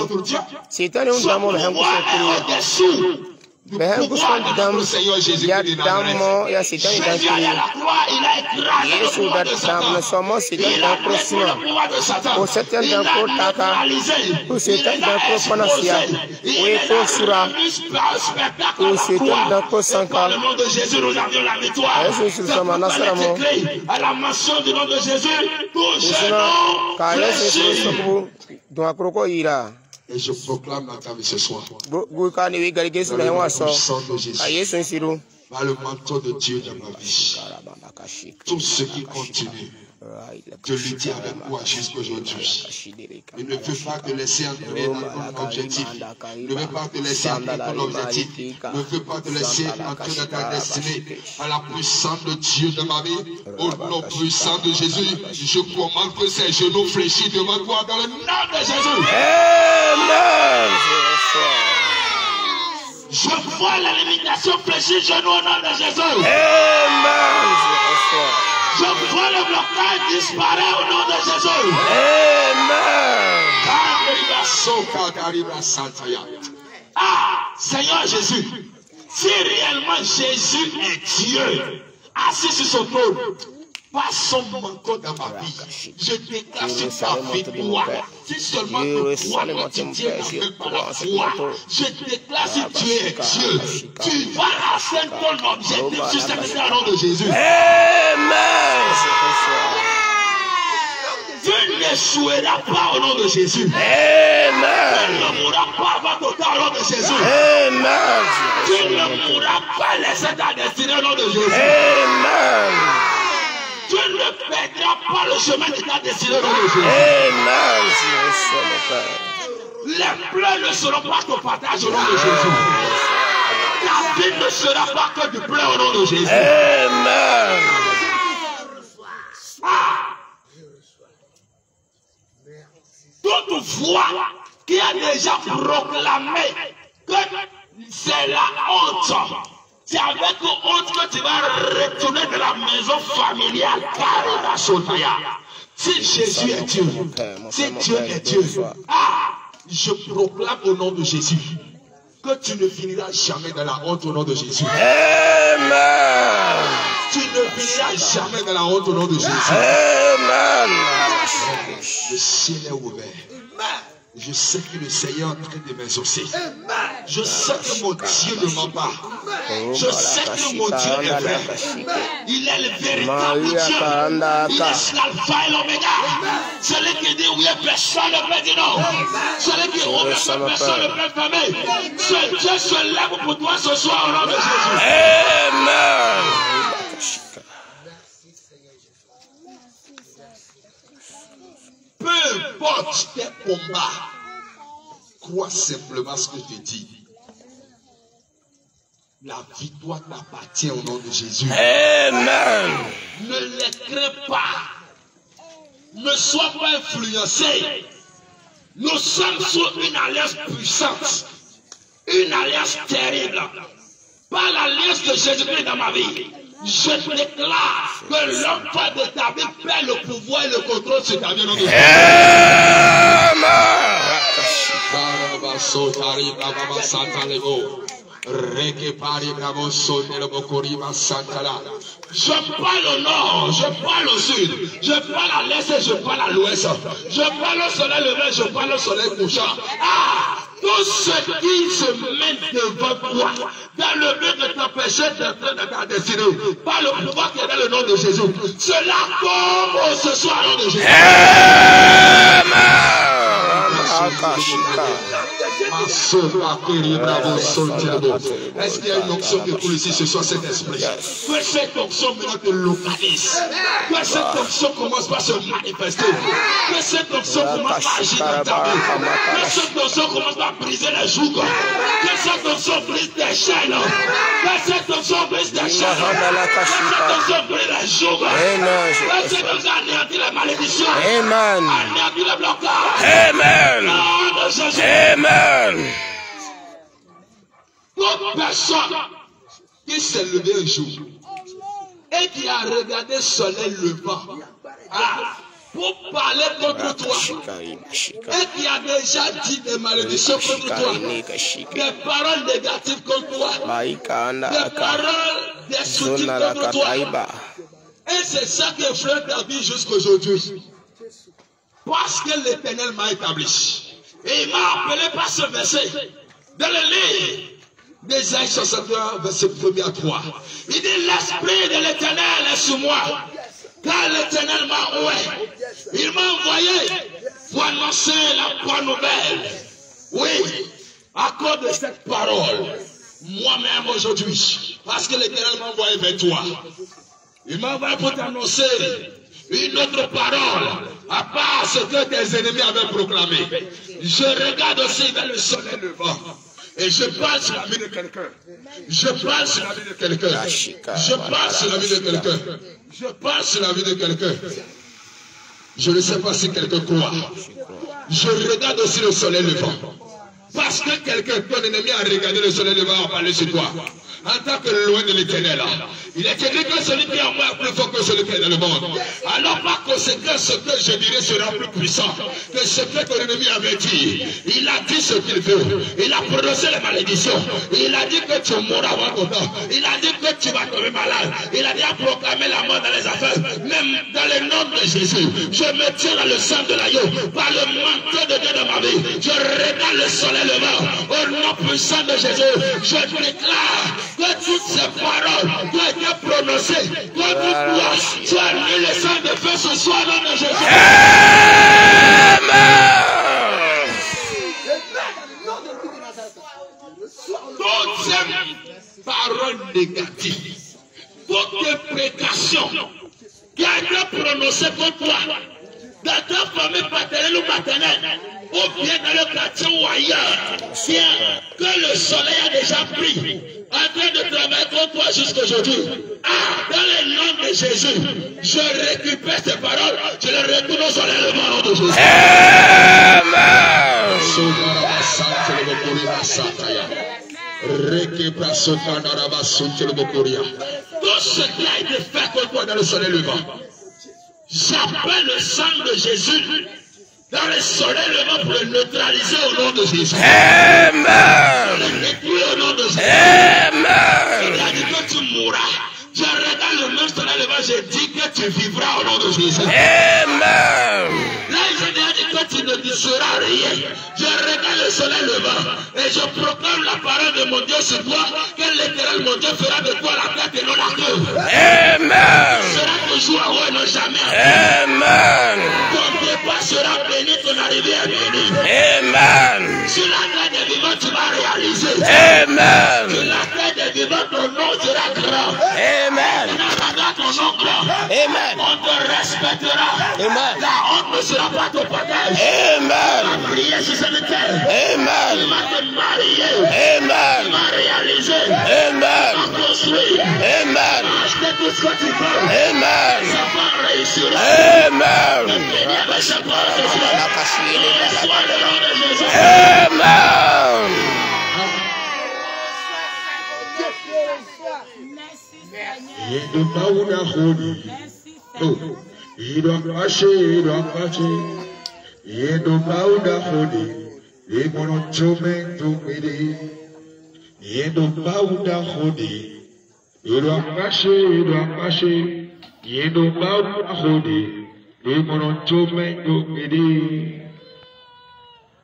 Setan o damo be han ko so kiri. Au-dessous du Be han ko pouvoir so de dam notre Seigneur ya Jésus-Christ de Nazareth. damo ya setan dan Jésus allé à kiri. la croix, il a écrasé le Yesu pouvoir da de dam Satan. so mo setan Il a dan ko détruit sina. le pouvoir de Satan. O setan Il dan a ko taka. neutralisé. O setan Il dan ko a panasia. explosé. We Il ko a sura. mis un spectacle à O la setan croix. dan ko Et sanka. par le nom de Jésus, nous avions la victoire. Yesu sur C'est sama pourquoi nasara il mo. est écrit à la mention du nom de Jésus. Tout Isuna ka Yesu sur Jésus. sokubu don akroko ira. Et je proclame la table ce soir. Gu ka ni wi gari gesu Dans na le yan nom waso. puissant de Jésus. A Yesu siru. Par le manteau de Dieu dans ma vie. Tout ce qui continue de lutter avec moi jusqu'aujourd'hui. Il ne veut pas te laisser entrer dans ton objectif. Il ne veut pas te laisser entrer dans ton objectif. Il ne veut pas te laisser entrer dans ta destinée. À la puissance de Dieu dans ma vie, au nom puissant de Jésus, je commande que ces genoux fléchissent devant toi dans le nom de Jésus. Amen. Je vois la limitation fléchir genoux au nom de Jésus. Amen. Je vois le blocage disparaître au nom de Jésus. Amen. Ah, Seigneur Jésus, si réellement Jésus est Dieu, assis sur son trône, pas son manquant dans ma vie. Je déclare sur ta victoire. Si seulement tu crois que tu tiens par la foi, je déclare si tu es Dieu, tu vas atteindre ton objectif sur cette terre au nom de Jésus. Amen. Tu n'échoueras pas au nom de Jésus. Amen. Tu ne mourras pas avant ton temps au nom de Jésus. Amen. Tu ne mourras pas laisser ta destinée au nom de Jésus. Amen. Tu ne perdras pas le chemin de ta destinée au nom de Jésus. Amen. Je reçois mon Père. Les pleurs ne seront pas ton partage au nom de Jésus. Ta vie ne sera pas que du pleur au nom de Jésus. Amen. Toute voix qui a déjà proclamé que c'est la honte, c'est avec honte que tu vas retourner de la maison familiale. Si Jésus est Dieu, si Dieu est Dieu, je proclame au nom de Jésus que tu ne finiras jamais dans la honte au nom de Jésus. Amen. Tu ne finiras jamais dans la honte au nom de Jésus. Amen. Le ciel est ouvert. Je sais que le Seigneur est en train de m'exaucer. Je sais que mon Dieu ne ment pas. Je sais que mon Dieu est vrai. Il est le véritable Dieu. Il est l'alpha et l'oméga. Celui qui dit oui, personne ne peut dire non. Celui qui dit oui, personne ne peut fermer. Ce Dieu se lève pour toi ce soir au nom de Jésus. Amen. Peu importe tes combats, crois simplement ce que je te dis. La victoire t'appartient au nom de Jésus. Amen. Ne les crains pas. Ne sois pas influencé. Nous sommes sous une alliance puissante. Une alliance terrible. Pas l'alliance de Jésus-Christ dans ma vie. Je déclare que l'enfant de ta vie perd le pouvoir et le contrôle sur ta vie. Je parle au nord, je parle au sud, je parle à l'est et je parle à l'ouest. Je parle au soleil levé, je parle au soleil couchant. Tous ceux qui se mettent devant toi, dans le but de t'empêcher d'entrer dans ta destinée, par le pouvoir qui est dans le nom de Jésus, cela tombe ce soir au nom de Jésus. Est-ce qu'il y a une onction qui coule ici ce soir, cet esprit? Que cette onction maintenant te localise. Que cette onction commence par se manifester. Que cette onction commence par agir dans ta vie. Que cette onction commence par briser les jougs. Que cette onction brise tes chaînes. Que cette onction brise tes chaînes. Que cette onction brise les jougs. Que cette onction anéantit les malédictions. Anéantit les blocages. Amen. Amen. Toute personne qui s'est levée un jour et qui a regardé le soleil levant pour parler contre toi et qui a déjà dit des malédictions contre toi, des paroles négatives contre toi, des paroles destructives contre toi, et c'est ça qui effleure ta vie jusqu'aujourd'hui. Parce que l'Éternel m'a établi. Et il m'a appelé par ce verset. Dans le livre d'Ésaïe 61, verset 1er à 3. Il dit, l'Esprit de l'Éternel est sur moi. Car l'Éternel m'a oué. Il m'a envoyé pour annoncer la bonne nouvelle. Oui, à cause de cette parole, moi-même aujourd'hui, parce que l'Éternel m'a envoyé vers toi. Il m'a envoyé pour t'annoncer une autre parole, à part ce que tes ennemis avaient proclamé. Je regarde aussi vers le soleil levant. Et je parle sur la vie de quelqu'un. Je parle sur la vie de quelqu'un. Je parle sur la vie de quelqu'un. Je parle sur la vie de quelqu'un. Je ne sais pas si quelqu'un croit. Je regarde aussi le soleil levant. Parce que quelqu'un, ton ennemi a regardé le soleil levant, a parlé sur toi. en tant que loin de l'éternel. Il est écrit que celui qui est en moi est plus fort que celui qui est dans le monde. Alors par conséquent, ce que je dirais sera plus puissant que ce que ton ennemi avait dit. Il a dit ce qu'il veut. Il a prononcé les malédictions. Il a dit que tu mourras avant ton temps. Il a dit que tu vas tomber malade. Il a dit à proclamer la mort dans les affaires. Même dans le nom de Jésus, je me tiens dans le sang de l'agneau. Par le manteau de Dieu dans ma vie, je regarde le soleil levant. Au nom puissant de Jésus, je déclare que toutes ces paroles qui ont été prononcées, que toute loi soit mis le sang de feu ce soir au nom de Jésus. Toutes ces paroles négatives, toute précaution qui a été prononcée contre toi, dans ta famille paternelle ou maternelle, ou bien dans le quartier ou ailleurs, tiens, que le soleil a déjà pris, en train de travailler contre toi jusqu'aujourd'hui. Ah, dans le nom de Jésus, je récupère ces paroles, je les retourne au soleil le nom de Jésus. Tout ce qui a été fait contre toi dans le soleil levant, j'appelle le sang de Jésus dans le soleil levant pour le neutraliser au nom de Jésus. Amen. Pour le détruire au nom de Jésus. Amen. Il a dit que tu mourras. Je regarde le même soleil levant, je dis que tu vivras au nom de Jésus. Amen. Là, je dis que tu ne seras rien. Je regarde le soleil levant et je proclame la parole de mon Dieu sur toi, que l'Éternel, mon Dieu, fera de toi la tête et non la queue. Amen. Tu seras toujours en haut et non jamais. Amen. Ton départ sera béni, ton arrivée est bénie. Amen. Sur la terre des vivants, tu vas réaliser. Amen. Sur la terre des vivants, ton nom sera grand. Amen. On entendra ton nom grand. Amen. On te respectera. Amen. La honte ne sera pas ton partage. Amen. Prier sur cette terre. Amen. Tu vas te marier. Amen. Tu vas réaliser. Amen. Tu vas construire. Amen. Acheter tout ce que tu veux. Amen. Ça va réussir. Amen. Béni avec sa parole ce soir. Reçois le nom de Jésus. Amen.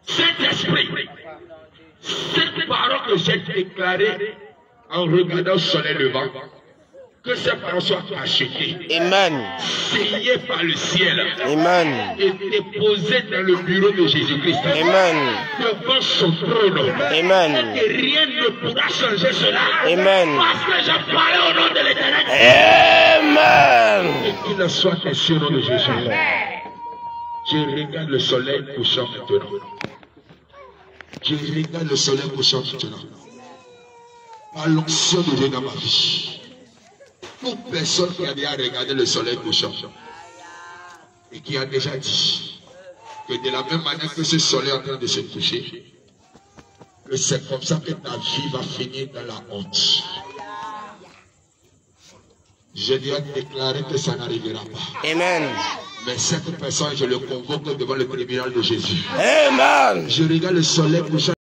Saint-Esprit, cette parole que j'ai déclarée en regardant le soleil levant, que ces paroles soient achetées, Amen. scellées par le ciel Amen. et déposées dans le bureau de Jésus-Christ, Amen. devant son trône. Amen. Et que rien ne pourra changer cela. Amen. Parce que j'ai parlé au nom de l'Éternel. Amen. Et qu'il en soit ainsi au nom de Jésus. Je regarde le soleil couchant maintenant. Je regarde le soleil couchant maintenant. Par l'onction de Dieu dans ma vie. Toute personne qui a déjà regardé le soleil couchant et qui a déjà dit que de la même manière que ce soleil est en train de se coucher, que c'est comme ça que ta vie va finir dans la honte. Je dois déclarer que ça n'arrivera pas. Amen. Mais cette personne, je le convoque devant le tribunal de Jésus. Amen. Je regarde le soleil couchant.